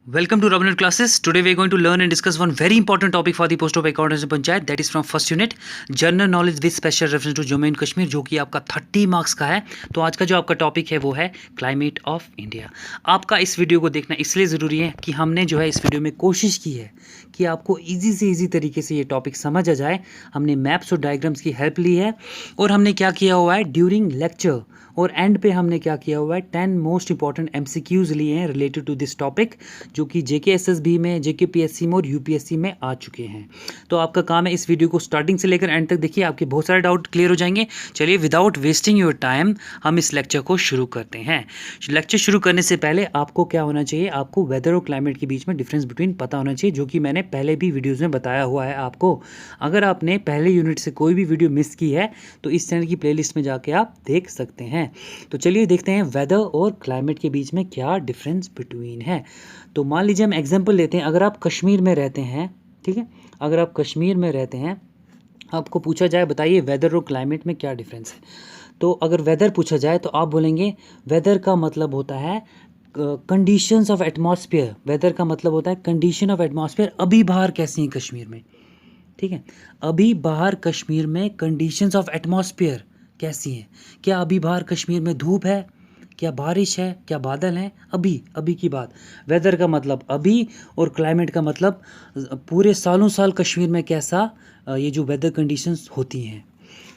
Welcome to Robinhood classes. Today we are going to learn and discuss one very important topic for the post of accountancy panchayat, that is from first unit general knowledge with special reference to Jammu and Kashmir, जो कि आपका 30 marks का है। तो आज का जो आपका टॉपिक है वो है क्लाइमेट ऑफ इंडिया। आपका इस वीडियो को देखना इसलिए ज़रूरी है कि हमने जो है इस वीडियो में कोशिश की है कि आपको ईजी से ईजी तरीके से ये टॉपिक समझ आ जाए। हमने मैप्स और डायग्राम्स की हेल्प ली है और हमने क्या किया हुआ है ड्यूरिंग लेक्चर और एंड पे हमने क्या किया हुआ है 10 मोस्ट इंपॉर्टेंट एमसीक्यूज लिए हैं रिलेटेड टू दिस टॉपिक, जो कि जेकेएसएसबी में, जेकेपीएससी में और यूपीएससी में आ चुके हैं। तो आपका काम है इस वीडियो को स्टार्टिंग से लेकर एंड तक देखिए, आपके बहुत सारे डाउट क्लियर हो जाएंगे। चलिए विदाउट वेस्टिंग योर टाइम हम इस लेक्चर को शुरू करते हैं। लेक्चर शुरू करने से पहले आपको क्या होना चाहिए, आपको वेदर और क्लाइमेट के बीच में डिफरेंस बिटवीन पता होना चाहिए, जो कि मैंने पहले भी वीडियोज़ में बताया हुआ है आपको। अगर आपने पहले यूनिट से कोई भी वीडियो मिस की है तो इस चैनल की प्लेलिस्ट में जाके आप देख सकते हैं। तो चलिए देखते हैं वेदर और क्लाइमेट के बीच में क्या डिफरेंस बिटवीन है। तो मान लीजिए हम एग्जांपल लेते हैं, अगर आप कश्मीर में रहते हैं, ठीक है, अगर आप कश्मीर में रहते हैं, आपको पूछा जाए बताइए वेदर और क्लाइमेट में क्या डिफरेंस है। तो अगर वेदर पूछा जाए तो आप बोलेंगे वेदर का मतलब होता है कंडीशंस ऑफ एटमॉस्फेयर। वेदर का मतलब होता है कंडीशन ऑफ एटमॉस्फेयर, अभी बाहर कैसी है कश्मीर में, ठीक है, अभी बाहर कश्मीर में कंडीशंस ऑफ एटमॉस्फेयर कैसी हैं। क्या अभी बाहर कश्मीर में धूप है, क्या बारिश है, क्या बादल हैं, अभी अभी की बात। वेदर का मतलब अभी और क्लाइमेट का मतलब पूरे सालों साल कश्मीर में कैसा ये जो वेदर कंडीशंस होती हैं।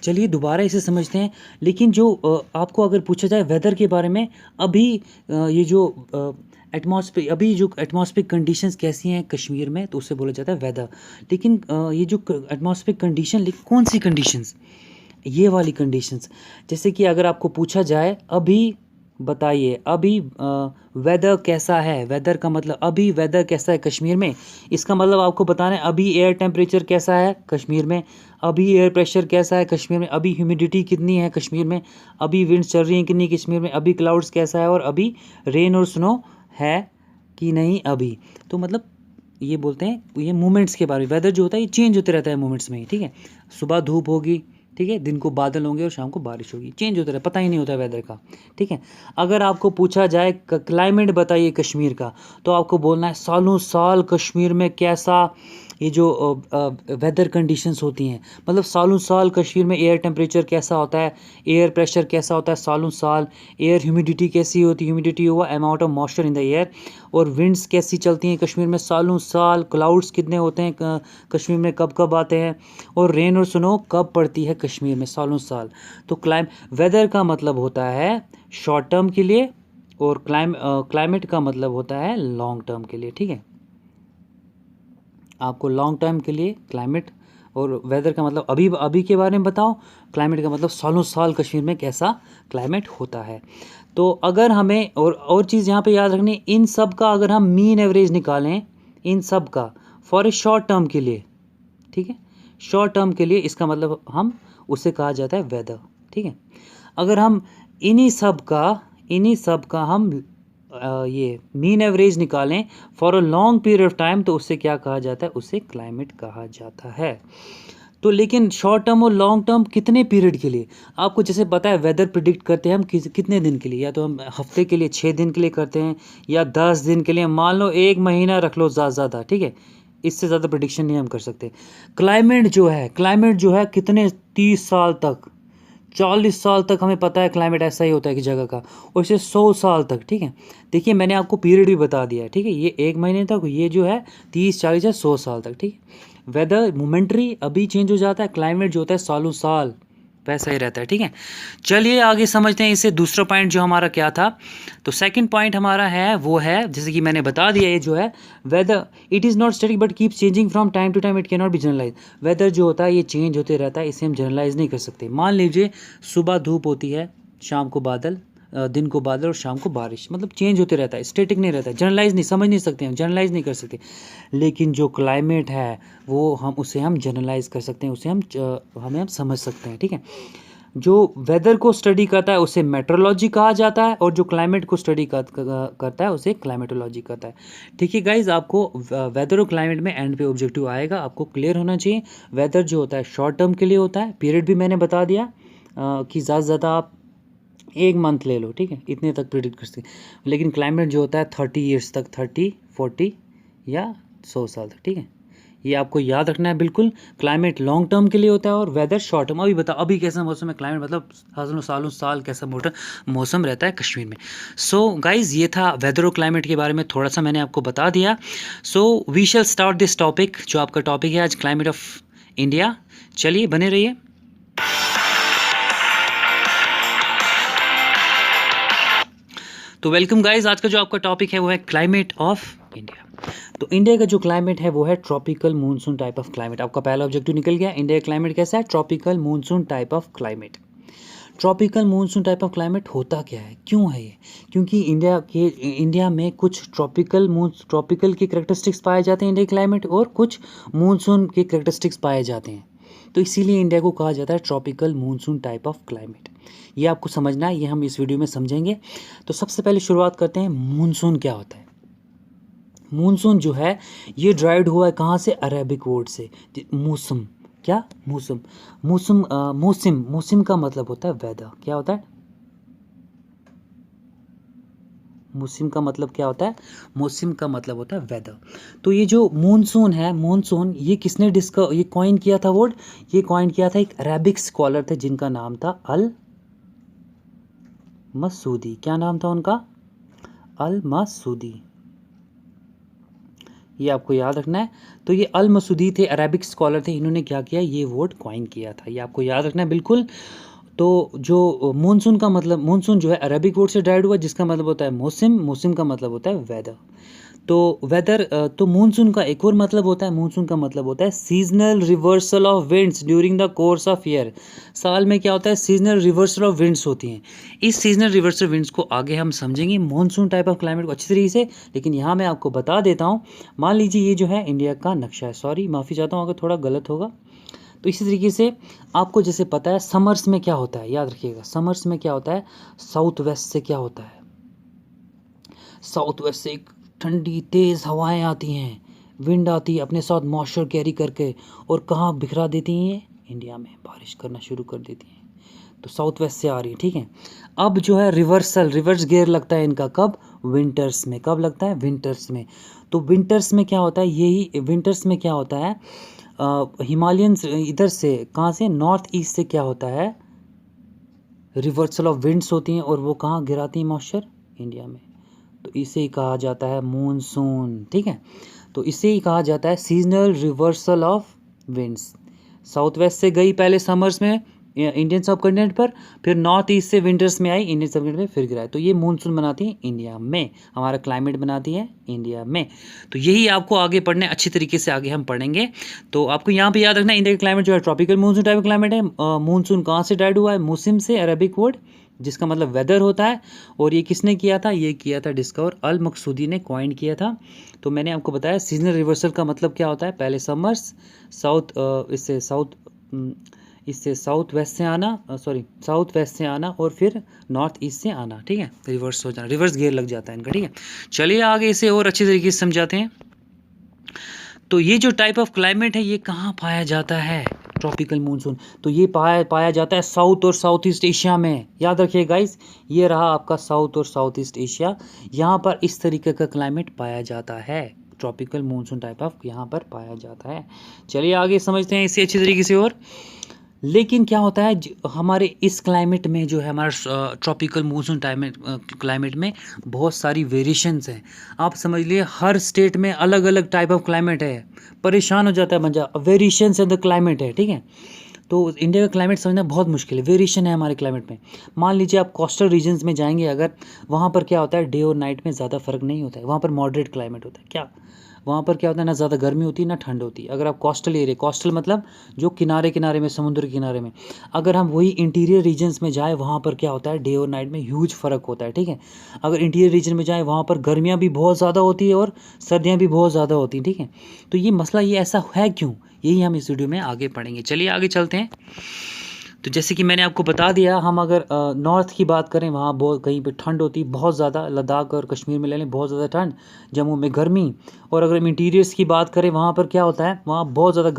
चलिए दोबारा इसे समझते हैं। लेकिन जो आपको अगर पूछा जाए वेदर के बारे में, अभी ये जो एटमॉस्फेयर, अभी जो एटमॉस्फेरिक कंडीशंस कैसी हैं कश्मीर में, तो उससे बोला जाता है वेदर। लेकिन ये जो एटमॉस्फेरिक कंडीशन, लेकिन कौन सी कंडीशंस, ये वाली कंडीशंस। जैसे कि अगर आपको पूछा जाए अभी बताइए अभी वेदर कैसा है, वेदर का मतलब अभी वेदर कैसा है कश्मीर में, इसका मतलब आपको बताना है अभी एयर टेम्परेचर कैसा है कश्मीर में, अभी एयर प्रेशर कैसा है कश्मीर में, अभी ह्यूमिडिटी कितनी है कश्मीर में, अभी विंड्स चल रही हैं कितनी कश्मीर में, अभी क्लाउड्स कैसा है और अभी रेन और स्नो है कि नहीं अभी। तो मतलब ये बोलते हैं, ये मूवमेंट्स के बारे में। वेदर जो होता है ये चेंज होते रहता है मूवमेंट्स में ही, ठीक है। सुबह धूप होगी, ठीक है, दिन को बादल होंगे और शाम को बारिश होगी, चेंज होता है, पता ही नहीं होता है वेदर का, ठीक है। अगर आपको पूछा जाए क्लाइमेट बताइए कश्मीर का, तो आपको बोलना है सालों साल कश्मीर में कैसा ये जो वेदर कंडीशंस होती हैं, मतलब सालों साल कश्मीर में एयर टेम्परेचर कैसा होता है, एयर प्रेशर कैसा होता है सालों साल, एयर ह्यूमिडिटी कैसी होती है, ह्यूमिडिटी हुआ amount of moisture in the air, और विंड्स कैसी चलती हैं कश्मीर में सालों साल, क्लाउड्स कितने होते हैं कश्मीर में, कब कब आते हैं, और रेन और स्नो कब पड़ती है कश्मीर में सालों साल। तो वेदर का मतलब होता है शॉर्ट टर्म के लिए और क्लाइमेट का मतलब होता है लॉन्ग टर्म के लिए, ठीक है। आपको लॉन्ग टर्म के लिए क्लाइमेट और वेदर का मतलब अभी अभी के बारे में बताओ, क्लाइमेट का मतलब सालों साल कश्मीर में कैसा क्लाइमेट होता है। तो अगर हमें और चीज़ यहाँ पे याद रखनी, इन सब का अगर हम मीन एवरेज निकालें, इन सब का फॉर ए शॉर्ट टर्म के लिए, ठीक है, शॉर्ट टर्म के लिए, इसका मतलब हम उसे कहा जाता है वेदर, ठीक है। अगर हम इन्हीं सब का हम ये मीन एवरेज निकालें for a long period of time, तो उससे क्या कहा जाता है, उसे क्लाइमेट कहा जाता है। तो लेकिन शॉर्ट टर्म और लॉन्ग टर्म कितने पीरियड के लिए, आपको जैसे पता है वेदर प्रिडिक्ट करते हैं हम कितने दिन के लिए, या तो हम हफ्ते के लिए, 6 दिन के लिए करते हैं, या 10 दिन के लिए, मान लो 1 महीना रख लो ज़्यादा, ठीक है, इससे ज़्यादा प्रिडिक्शन नहीं हम कर सकते। क्लाइमेट जो है कितने 30 साल तक, 40 साल तक हमें पता है क्लाइमेट ऐसा ही होता है कि जगह का, और इसे 100 साल तक, ठीक है। देखिए मैंने आपको पीरियड भी बता दिया है, ठीक है, ये 1 महीने तक, ये जो है 30, 40 या 100 साल तक, ठीक है। वेदर मोमेंटरी अभी चेंज हो जाता है, क्लाइमेट जो होता है सालों साल वैसा ही रहता है, ठीक है। चलिए आगे समझते हैं इसे। दूसरा पॉइंट जो हमारा क्या था, तो सेकंड पॉइंट हमारा है वो है, जैसे कि मैंने बता दिया, ये जो है weather it is not static but keep changing from time to time, it can not be generalise. Weather जो होता है ये चेंज होते रहता है, इसे हम जनरलाइज नहीं कर सकते। मान लीजिए सुबह धूप होती है, शाम को बादल, दिन को बादल और शाम को बारिश, मतलब चेंज होते रहता है, स्टैटिक नहीं रहता है, जनरलाइज नहीं, समझ नहीं सकते हम, जनरलाइज नहीं कर सकते। लेकिन जो क्लाइमेट है वो उसे हम जनरलाइज कर सकते हैं, उसे हम समझ सकते हैं, ठीक है। जो वेदर को स्टडी करता है उसे मेट्रोलॉजी कहा जाता है, और जो क्लाइमेट को स्टडी करता है उसे क्लाइमेटोलॉजी कहता है, ठीक है गाइज। आपको वेदर और क्लाइमेट में एंड पे ऑब्जेक्टिव आएगा, आपको क्लियर होना चाहिए। वेदर जो होता है शॉर्ट टर्म के लिए होता है, पीरियड भी मैंने बता दिया कि ज़्यादा से ज़्यादा आप 1 मंथ ले लो, ठीक है, इतने तक प्रिडिक्ट कर सकते हैं। लेकिन क्लाइमेट जो होता है 30 ईयर्स तक, 30 40 या 100 साल तक, ठीक है। ये आपको याद रखना है बिल्कुल। क्लाइमेट लॉन्ग टर्म के लिए होता है और वेदर शॉर्ट टर्म। अभी बताओ अभी कैसा मौसम है, क्लाइमेट मतलब सालों साल कैसा मौसम रहता है कश्मीर में। सो गाइज ये था वेदर और क्लाइमेट के बारे में थोड़ा सा मैंने आपको बता दिया। So we shall start this topic, जो आपका टॉपिक है आज क्लाइमेट ऑफ इंडिया। चलिए बने रहिए। तो वेलकम गाइज, आज का जो आपका टॉपिक है वो है क्लाइमेट ऑफ इंडिया। तो इंडिया का जो क्लाइमेट है वो है tropical monsoon type of climate. आपका पहला ऑब्जेक्टिव निकल गया। इंडिया का क्लाइमेट कैसा है? Tropical monsoon type of climate. Tropical monsoon type of climate होता क्या है, क्यों है ये? क्योंकि इंडिया में कुछ ट्रॉपिकल के करैक्टरिस्टिक्स पाए जाते हैं इंडिया क्लाइमेट, और कुछ मूनसून के करैक्टरिस्टिक्स पाए जाते हैं। तो इसीलिए इंडिया को कहा जाता है tropical monsoon type of climate. ये आपको समझना है, ये हम इस वीडियो में समझेंगे। तो सबसे पहले शुरुआत करते हैं, मूनसून क्या होता है। मूनसून जो है ये ड्राइव्ड हुआ है कहाँ से? अरेबिक वर्ड से। मौसम, क्या? मौसम। मौसम का मतलब होता है वेदर। क्या होता है? मौसम का मतलब क्या होता है? मौसम का मतलब होता है वेदर। तो ये जो मूनसून है, मूनसून ये किसने ये कॉइन किया था वर्ड? ये कॉइन किया था एक अरेबिक स्कॉलर थे जिनका नाम था अल मसूदी। क्या नाम था उनका? अल मसूदी। ये आपको याद रखना है। तो ये अल मसूदी थे, अरेबिक स्कॉलर थे। इन्होंने क्या किया? ये वर्ड कॉइन किया था। ये आपको याद रखना है बिल्कुल। तो जो मूनसून का मतलब, मूनसून जो है अरेबिक वर्ड से ड्राइव्ड हुआ जिसका मतलब होता है मौसम। मौसम का मतलब होता है वेदर। तो वेदर, तो मूनसून का एक और मतलब होता है, मूनसून का मतलब होता है seasonal reversal of winds during the course of year. साल में क्या होता है? सीजनल रिवर्सल ऑफ विंड्स होती हैं। इस सीजनल रिवर्सल विंड्स को आगे हम समझेंगे मूनसून टाइप ऑफ क्लाइमेट को अच्छी तरीके से। लेकिन यहाँ मैं आपको बता देता हूँ, मान लीजिए ये जो है इंडिया का नक्शा है। सॉरी, माफ़ी चाहता हूँ अगर थोड़ा गलत होगा। तो इसी तरीके से आपको जैसे पता है समर्स में क्या होता है, याद रखिएगा। समर्स में क्या होता है? साउथ वेस्ट से क्या होता है? साउथ वेस्ट से एक ठंडी तेज़ हवाएं आती हैं, विंड आती है अपने साथ मॉइस्चर कैरी करके, और कहाँ बिखरा देती हैं? इंडिया में बारिश करना शुरू कर देती हैं। तो साउथ वेस्ट से आ रही है, ठीक है। अब जो है रिवर्स गियर लगता है इनका कब? विंटर्स में। कब लगता है? विंटर्स में। तो विंटर्स में क्या होता है? यही विंटर्स में क्या होता है? हिमालयन इधर से, कहाँ से? नॉर्थ ईस्ट से क्या होता है? रिवर्सल ऑफ विंड्स होती हैं, और वो कहाँ गिराती हैं मॉइस्चर? इंडिया में। तो इसे ही कहा जाता है मूनसून, ठीक है। तो इसे ही कहा जाता है seasonal reversal of winds. South west से गई पहले समर्स में इंडियन सब कॉन्टिनेंट पर, फिर नॉर्थ ईस्ट से विंटर्स में आई इंडियन सब कॉन्टिनेंट में, फिर गिराए। तो ये मूनसून बनाती है इंडिया में, हमारा क्लाइमेट बनाती है इंडिया में। तो यही आपको आगे पढ़ने अच्छी तरीके से आगे हम पढ़ेंगे। तो आपको यहाँ पे याद रखना है इंडिया का क्लाइमेट जो है ट्रॉपिकल मूनसून टाइप क्लाइमेट है। मूनसून कहाँ से ड्राइव्ड हुआ है? मौसम से, अरबिक वर्ड जिसका मतलब वेदर होता है। और ये किसने किया था? ये किया था डिस्कवर अल मकसूदी ने कॉइन किया था। तो मैंने आपको बताया सीजनल रिवर्सल का मतलब क्या होता है? पहले समर्स, इससे साउथ वेस्ट से आना, साउथ वेस्ट से आना, और फिर नॉर्थ ईस्ट से आना, ठीक है। रिवर्स हो जाना, रिवर्स गियर लग जाता है इनका, ठीक है। चलिए आगे इसे और अच्छी तरीके से समझाते हैं। तो ये जो टाइप ऑफ क्लाइमेट है ये कहाँ पाया जाता है? Tropical monsoon. तो ये पाया जाता है साउथ और साउथ ईस्ट एशिया में। याद रखिए गाइस, ये रहा आपका साउथ और साउथ ईस्ट एशिया। यहाँ पर इस तरीके का क्लाइमेट पाया जाता है, ट्रॉपिकल मूनसून टाइप ऑफ यहाँ पर पाया जाता है। चलिए आगे समझते हैं इसे अच्छी तरीके से। और लेकिन क्या होता है हमारे इस क्लाइमेट में, जो है हमारा ट्रॉपिकल मूनसून क्लाइमेट में बहुत सारी वेरिएशंस हैं। आप समझ लिए हर स्टेट में अलग अलग टाइप ऑफ क्लाइमेट है। परेशान हो जाता है बंदा, वेरिएशंस इन द क्लाइमेट है, ठीक है। तो इंडिया का क्लाइमेट समझना बहुत मुश्किल है, वेरिएशन है हमारे क्लाइमेट में। मान लीजिए आप कोस्टल रीजन्स में जाएंगे अगर, वहाँ पर क्या होता है? डे और नाइट में ज़्यादा फर्क नहीं होता है। वहाँ पर मॉडरेट क्लाइमेट होता है। क्या वहाँ पर क्या होता है? ना ज़्यादा गर्मी होती है ना ठंड होती है। अगर आप कोस्टल एरिया, कोस्टल मतलब जो किनारे में, समुद्र किनारे में, अगर हम वही इंटीरियर रीजन्स में जाए, वहाँ पर क्या होता है? डे और नाइट में ह्यूज फ़र्क होता है, ठीक है। अगर इंटीरियर रीजन में जाए, वहाँ पर गर्मियाँ भी बहुत ज़्यादा होती है और सर्दियाँ भी बहुत ज़्यादा होती हैं, ठीक है। तो ये मसला ये ऐसा है क्यों? यही हम इस वीडियो में आगे पढ़ेंगे। चलिए आगे चलते हैं। तो जैसे कि मैंने आपको बता दिया, हम अगर नॉर्थ की बात करें वहाँ बहुत कहीं पे ठंड होती है बहुत ज़्यादा, लद्दाख और कश्मीर में ले लें बहुत ज़्यादा ठंड, जम्मू में गर्मी। और अगर हम इंटीरियर्स की बात करें वहाँ पर क्या होता है, वहाँ बहुत ज़्यादा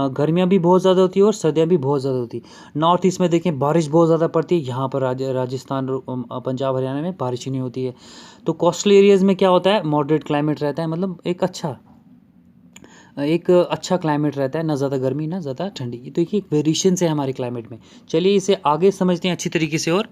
गर्मियाँ भी बहुत ज़्यादा होती है और सर्दियाँ भी बहुत ज़्यादा होती है। नॉर्थ ईस्ट में देखें बारिश बहुत ज़्यादा पड़ती है, यहाँ पर राजस्थान पंजाब हरियाणा में बारिश ही नहीं होती है। तो कोस्टल एरियाज़ में क्या होता है, मॉडरेट क्लाइमेट रहता है, मतलब एक अच्छा क्लाइमेट रहता है, ना ज़्यादा गर्मी ना ज़्यादा ठंडी। तो देखिए एक वेरिएशंस है हमारे क्लाइमेट में। चलिए इसे आगे समझते हैं अच्छी तरीके से। और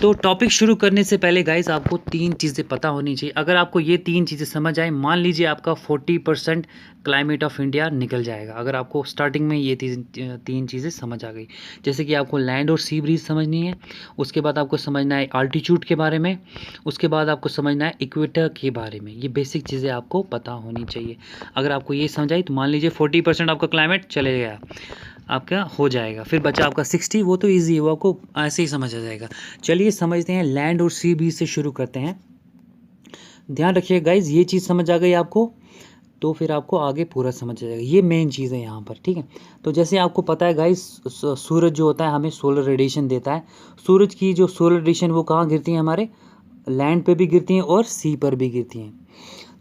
तो टॉपिक शुरू करने से पहले गाइस आपको 3 चीज़ें पता होनी चाहिए। अगर आपको ये 3 चीज़ें समझ आए, मान लीजिए आपका 40% क्लाइमेट ऑफ इंडिया निकल जाएगा, अगर आपको स्टार्टिंग में ये 3 चीज़ें समझ आ गई। जैसे कि आपको लैंड और सी ब्रीज समझनी है, उसके बाद आपको समझना है आल्टीट्यूड के बारे में, उसके बाद आपको समझना है इक्वेटर के बारे में। ये बेसिक चीज़ें आपको पता होनी चाहिए। अगर आपको ये समझ आई तो मान लीजिए 40% आपका क्लाइमेट चले गया, आपका हो जाएगा। फिर बचा आपका 60, वो तो ईजी है, वो आपको ऐसे ही समझ आ जाएगा। चलिए समझते हैं, लैंड और सी ब्रीज से शुरू करते हैं। ध्यान रखिए गाइज, ये चीज़ समझ आ गई आपको तो फिर आपको आगे पूरा समझ आ जाएगा। ये मेन चीज़ है यहाँ पर, ठीक है। तो जैसे आपको पता है गाइस, सूरज जो होता है हमें सोलर रेडिएशन देता है। सूरज की जो सोलर रेडिएशन वो कहाँ गिरती है, हमारे लैंड पे भी गिरती हैं और सी पर भी गिरती हैं।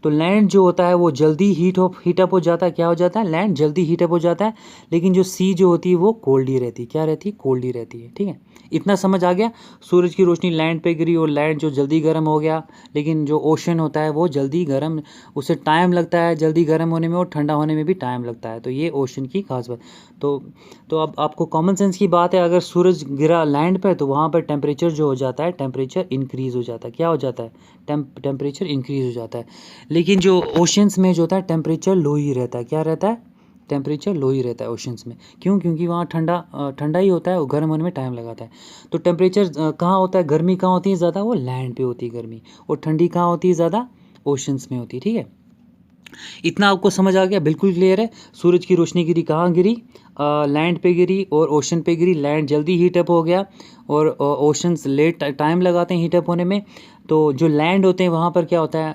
तो लैंड जो होता है वो जल्दी हीटअप हो जाता है। क्या हो जाता है, लैंड जल्दी हीटअप हो जाता है। लेकिन जो सी जो होती है वो कोल्ड ही रहती है। क्या रहती है, कोल्ड ही रहती है, ठीक है। इतना समझ आ गया। सूरज की रोशनी लैंड पे गिरी और लैंड जो जल्दी गर्म हो गया, लेकिन जो ओशन होता है वो जल्दी गर्म, उसे टाइम लगता है जल्दी गर्म होने में और ठंडा होने में भी टाइम लगता है। तो ये ओशन की खास बात। तो अब आपको कॉमन सेंस की बात है, अगर सूरज गिरा लैंड पे तो वहाँ पर टेम्परेचर जो हो जाता है, टेम्परेचर इंक्रीज़ हो जाता है। क्या हो जाता है, टेम्परेचर इंक्रीज़ हो जाता है। लेकिन जो ओशंस में जो होता है टेम्परेचर लो ही रहता है। क्या रहता है, टेम्परेचर लो ही रहता है ओशंस में। क्यों, क्योंकि वहाँ ठंडा ही होता है और गर्म होने में टाइम लगाता है। तो टेम्परेचर कहाँ होता है, गर्मी कहाँ होती है ज़्यादा, वो लैंड पे होती है गर्मी, और ठंडी कहाँ होती है ज़्यादा, ओशंस में होती है, ठीक है। इतना आपको समझ आ गया, बिल्कुल क्लियर है। सूरज की रोशनी गिरी कहाँ गिरी, लैंड पे गिरी और ओशन पे गिरी। लैंड जल्दी हीटअप हो गया और ओशंस लेट टाइम लगाते हैं हीटअप होने में। तो जो लैंड होते हैं वहाँ पर क्या होता है,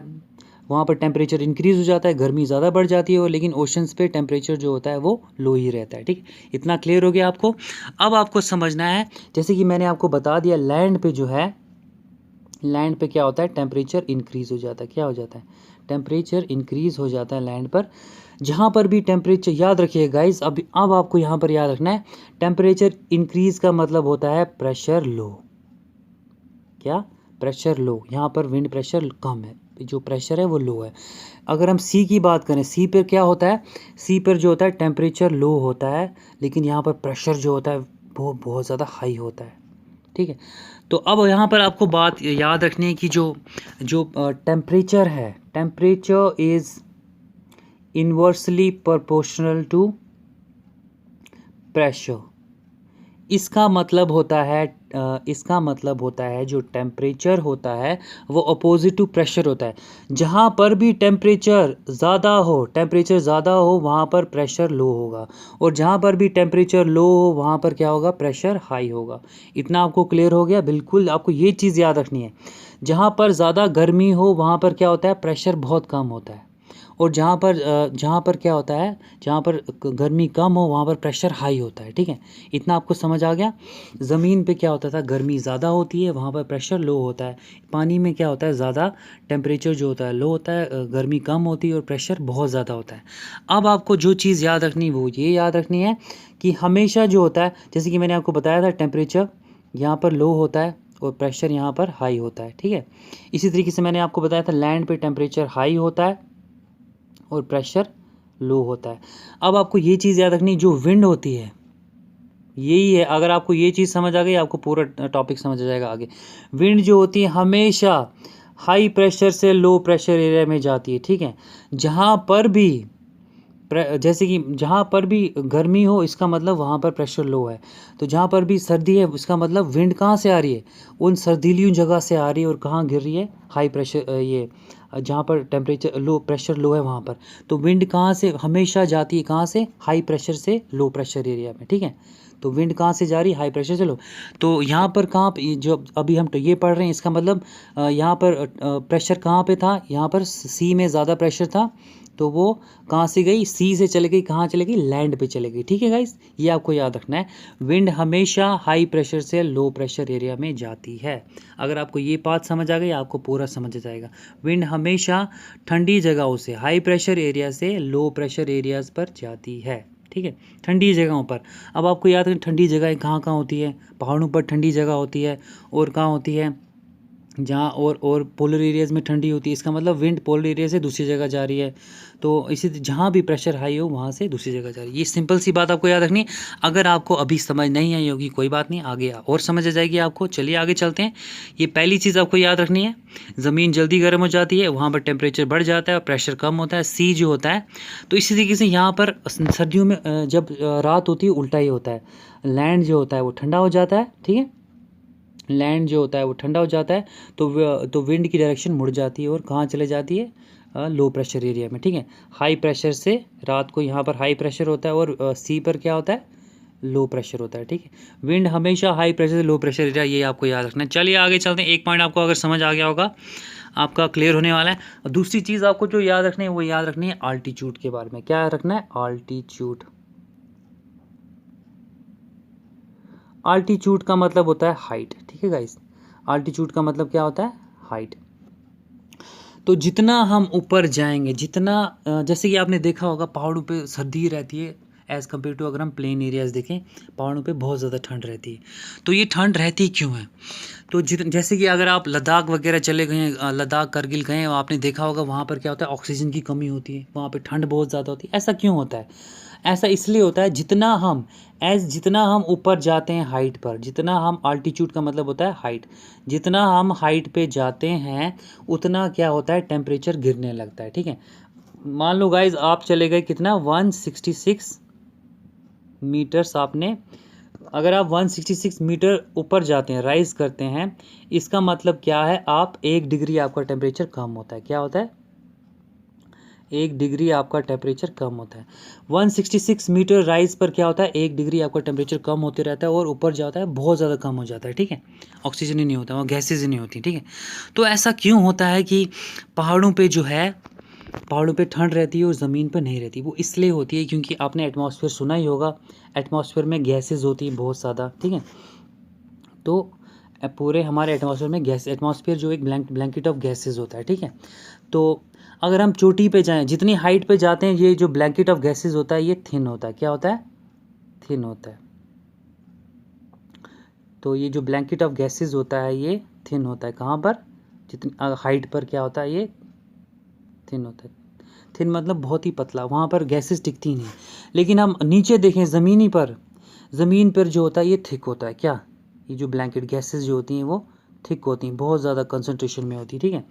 वहाँ पर टेम्परेचर इंक्रीज़ हो जाता है, गर्मी ज़्यादा बढ़ जाती है। और लेकिन ओशंस पे टेम्परेचर जो होता है वो लो ही रहता है, ठीक। इतना क्लियर हो गया आपको। अब आपको समझना है, जैसे कि मैंने आपको बता दिया, लैंड पे जो है, लैंड पे क्या होता है, टेम्परेचर इंक्रीज़ हो जाता है। क्या हो जाता है, टेम्परेचर इंक्रीज़ हो जाता है लैंड पर। जहाँ पर भी टेम्परेचर, याद रखिए गाइस, अब आपको यहाँ पर याद रखना है, टेम्परेचर इंक्रीज़ का मतलब होता है प्रेशर लो। क्या, प्रेशर लो। यहाँ पर विंड प्रेशर कम है, जो प्रेशर है वो लो है। अगर हम सी की बात करें, सी पर क्या होता है, सी पर जो होता है टेम्परेचर लो होता है, लेकिन यहाँ पर प्रेशर जो होता है वो बहुत ज़्यादा हाई होता है, ठीक है। तो अब यहाँ पर आपको बात याद रखनी है कि जो टेम्परेचर है, temperature is inversely proportional to pressure. इसका मतलब होता है जो टेम्परेचर होता है वो अपोजिट टू प्रेशर होता है। जहाँ पर भी टेम्परेचर ज़्यादा हो वहाँ पर प्रेशर लो होगा, और जहाँ पर भी टेम्परेचर लो हो वहाँ पर क्या होगा, प्रेशर हाई होगा। इतना आपको क्लियर हो गया। बिल्कुल आपको ये चीज़ याद रखनी है, जहाँ पर ज़्यादा गर्मी हो वहाँ पर क्या होता है, प्रेशर बहुत कम होता है। और जहाँ पर क्या होता है, जहाँ पर गर्मी कम हो वहाँ पर प्रेशर हाई होता है, ठीक है। इतना आपको समझ आ गया। ज़मीन पे क्या होता था, गर्मी ज़्यादा होती है, वहाँ पर प्रेशर लो होता है। पानी में क्या होता है, ज़्यादा टेम्परेचर जो होता है लो होता है, गर्मी कम होती है और प्रेशर बहुत ज़्यादा होता है। अब आपको जो चीज़ याद रखनी वो ये याद रखनी है कि हमेशा जो होता है, जैसे कि मैंने आपको बताया था, टेम्परेचर यहाँ पर लो होता है और प्रेशर यहाँ पर हाई होता है, ठीक है। इसी तरीके से मैंने आपको बताया था, लैंड पे टेम्परेचर हाई होता है और प्रेशर लो होता है। अब आपको ये चीज़ याद रखनी, जो विंड होती है यही है। अगर आपको ये चीज़ समझ आ गई आपको पूरा टॉपिक समझ आ जाएगा आगे। विंड जो होती है हमेशा हाई प्रेशर से लो प्रेशर एरिया में जाती है, ठीक है। जहाँ पर भी जैसे कि जहाँ पर भी गर्मी हो इसका मतलब वहाँ पर प्रेशर लो है। तो जहाँ पर भी सर्दी है उसका मतलब विंड कहाँ से आ रही है, उन सर्दीली जगह से आ रही है और कहाँ गिर रही है, हाई प्रेशर, ये जहाँ पर टेम्परेचर लो, प्रेशर लो है वहाँ पर। तो विंड कहाँ से हमेशा जाती है, कहाँ से, हाई प्रेशर से लो प्रेशर एरिया में, ठीक है। तो विंड कहाँ से जा रही है, हाई प्रेशर से लो। तो यहाँ पर कहाँ पे जो अभी हम तो ये पढ़ रहे हैं, इसका मतलब यहाँ पर प्रेशर कहाँ पे था, यहाँ पर सी में ज़्यादा प्रेशर था, तो वो कहाँ से गई, सी से चली गई, कहाँ चली गई, लैंड पे चली गई, ठीक है गाइस। ये आपको याद रखना है, विंड हमेशा हाई प्रेशर से लो प्रेशर एरिया में जाती है। अगर आपको ये बात समझ आ गई, आपको पूरा समझ आ जाएगा। विंड हमेशा ठंडी जगहों से, हाई प्रेशर एरिया से लो प्रेशर एरियाज पर जाती है, ठीक है, ठंडी जगहों पर। अब आपको याद है ठंडी जगह कहाँ कहाँ होती है, पहाड़ों पर ठंडी जगह होती है, और कहाँ होती है, जहाँ और पोलर एरियाज़ में ठंडी होती है। इसका मतलब विंड पोलर एरिया से दूसरी जगह जा रही है, तो इसी जहाँ भी प्रेशर हाई हो वहाँ से दूसरी जगह जा रही है। ये सिंपल सी बात आपको याद रखनी है। अगर आपको अभी समझ नहीं आई होगी कोई बात नहीं, आगे और समझ आ जाएगी आपको। चलिए आगे चलते हैं। ये पहली चीज़ आपको याद रखनी है, ज़मीन जल्दी गर्म हो जाती है, वहाँ पर टेम्परेचर बढ़ जाता है और प्रेशर कम होता है, सी जो होता है। तो इसी तरीके से यहाँ पर सर्दियों में जब रात होती है उल्टा ही होता है, लैंड जो होता है वो ठंडा हो जाता है, ठीक है, लैंड जो होता है वो ठंडा हो जाता है, तो विंड की डायरेक्शन मुड़ जाती है और कहाँ चले जाती है, लो प्रेशर एरिया में, ठीक है। हाई प्रेशर से रात को यहाँ पर हाई प्रेशर होता है और सी पर क्या होता है, लो प्रेशर होता है, ठीक है। विंड हमेशा हाई प्रेशर से लो प्रेशर एरिया, ये आपको याद रखना है। चलिए आगे चलते हैं। एक पॉइंट आपको अगर समझ आ गया होगा, आपका क्लियर होने वाला है। और दूसरी चीज़ आपको जो याद रखनी है वो याद रखनी है आल्टीट्यूड के बारे में। क्या रखना है, आल्टीट्यूड। आल्टीट्यूड का मतलब होता है हाइट, ठीक है गाइस। आल्टीट्यूड का मतलब क्या होता है, हाइट। तो जितना हम ऊपर जाएंगे, जितना जैसे कि आपने देखा होगा पहाड़ों पे सर्दी रहती है एज़ कम्पेयर टू, अगर हम प्लेन एरियाज़ देखें पहाड़ों पे बहुत ज़्यादा ठंड रहती है। तो ये ठंड रहती क्यों है, तो जैसे कि अगर आप लद्दाख वगैरह चले गए हैं, लद्दाख करगिल गए हैं, आपने देखा होगा वहाँ पर क्या होता है, ऑक्सीजन की कमी होती है, वहाँ पे ठंड बहुत ज़्यादा होती है। ऐसा क्यों होता है, ऐसा इसलिए होता है जितना हम ऊपर जाते हैं हाइट पर, जितना हम आल्टीट्यूड का मतलब होता है हाइट, जितना हम हाइट पे जाते हैं उतना क्या होता है, टेम्परेचर गिरने लगता है, ठीक है। मान लो गाइज आप चले गए कितना, 166 मीटर्स आपने, अगर आप 166 मीटर ऊपर जाते हैं, राइज करते हैं, इसका मतलब क्या है, आप 1 डिग्री आपका टेम्परेचर कम होता है। क्या होता है, 1 डिग्री आपका टेम्परेचर कम होता है। 166 मीटर राइज पर क्या होता है, 1 डिग्री आपका टेम्परेचर कम होते रहता है, और ऊपर जाता है बहुत ज़्यादा कम हो जाता है, ठीक है। ऑक्सीजन ही नहीं होता, वहाँ गैसेज ही नहीं होती, ठीक है। तो ऐसा क्यों होता है कि पहाड़ों पे जो है, पहाड़ों पे ठंड रहती है और ज़मीन पर नहीं रहती, वो इसलिए होती है क्योंकि आपने एटमॉस्फेयर सुना ही होगा, एटमॉस्फेयर में गैसेज होती हैं बहुत ज़्यादा, ठीक है। तो पूरे हमारे एटमॉस्फेयर में गैस, एटमॉस्फेयर जो एक ब्लैंकेट ऑफ गैसेज होता है, ठीक है। तो अगर हम चोटी पे जाएं, जितनी हाइट पे जाते हैं, ये जो ब्लैंकेट ऑफ गैसेज होता है ये थिन होता है। क्या होता है, थिन होता है। तो ये जो ब्लैंकेट ऑफ गैसेज होता है ये थिन होता है, कहाँ पर, जितनी हाइट पर क्या होता है, ये थिन होता है। थिन मतलब बहुत ही पतला, वहाँ पर गैसेस टिकती नहीं। लेकिन हम नीचे देखें ज़मीन पर जो होता है ये थिक होता है। क्या, ये जो ब्लैंकेट गैसेस जो होती हैं वो थिक होती हैं, बहुत ज़्यादा कंसंट्रेशन में होती है, ठीक है।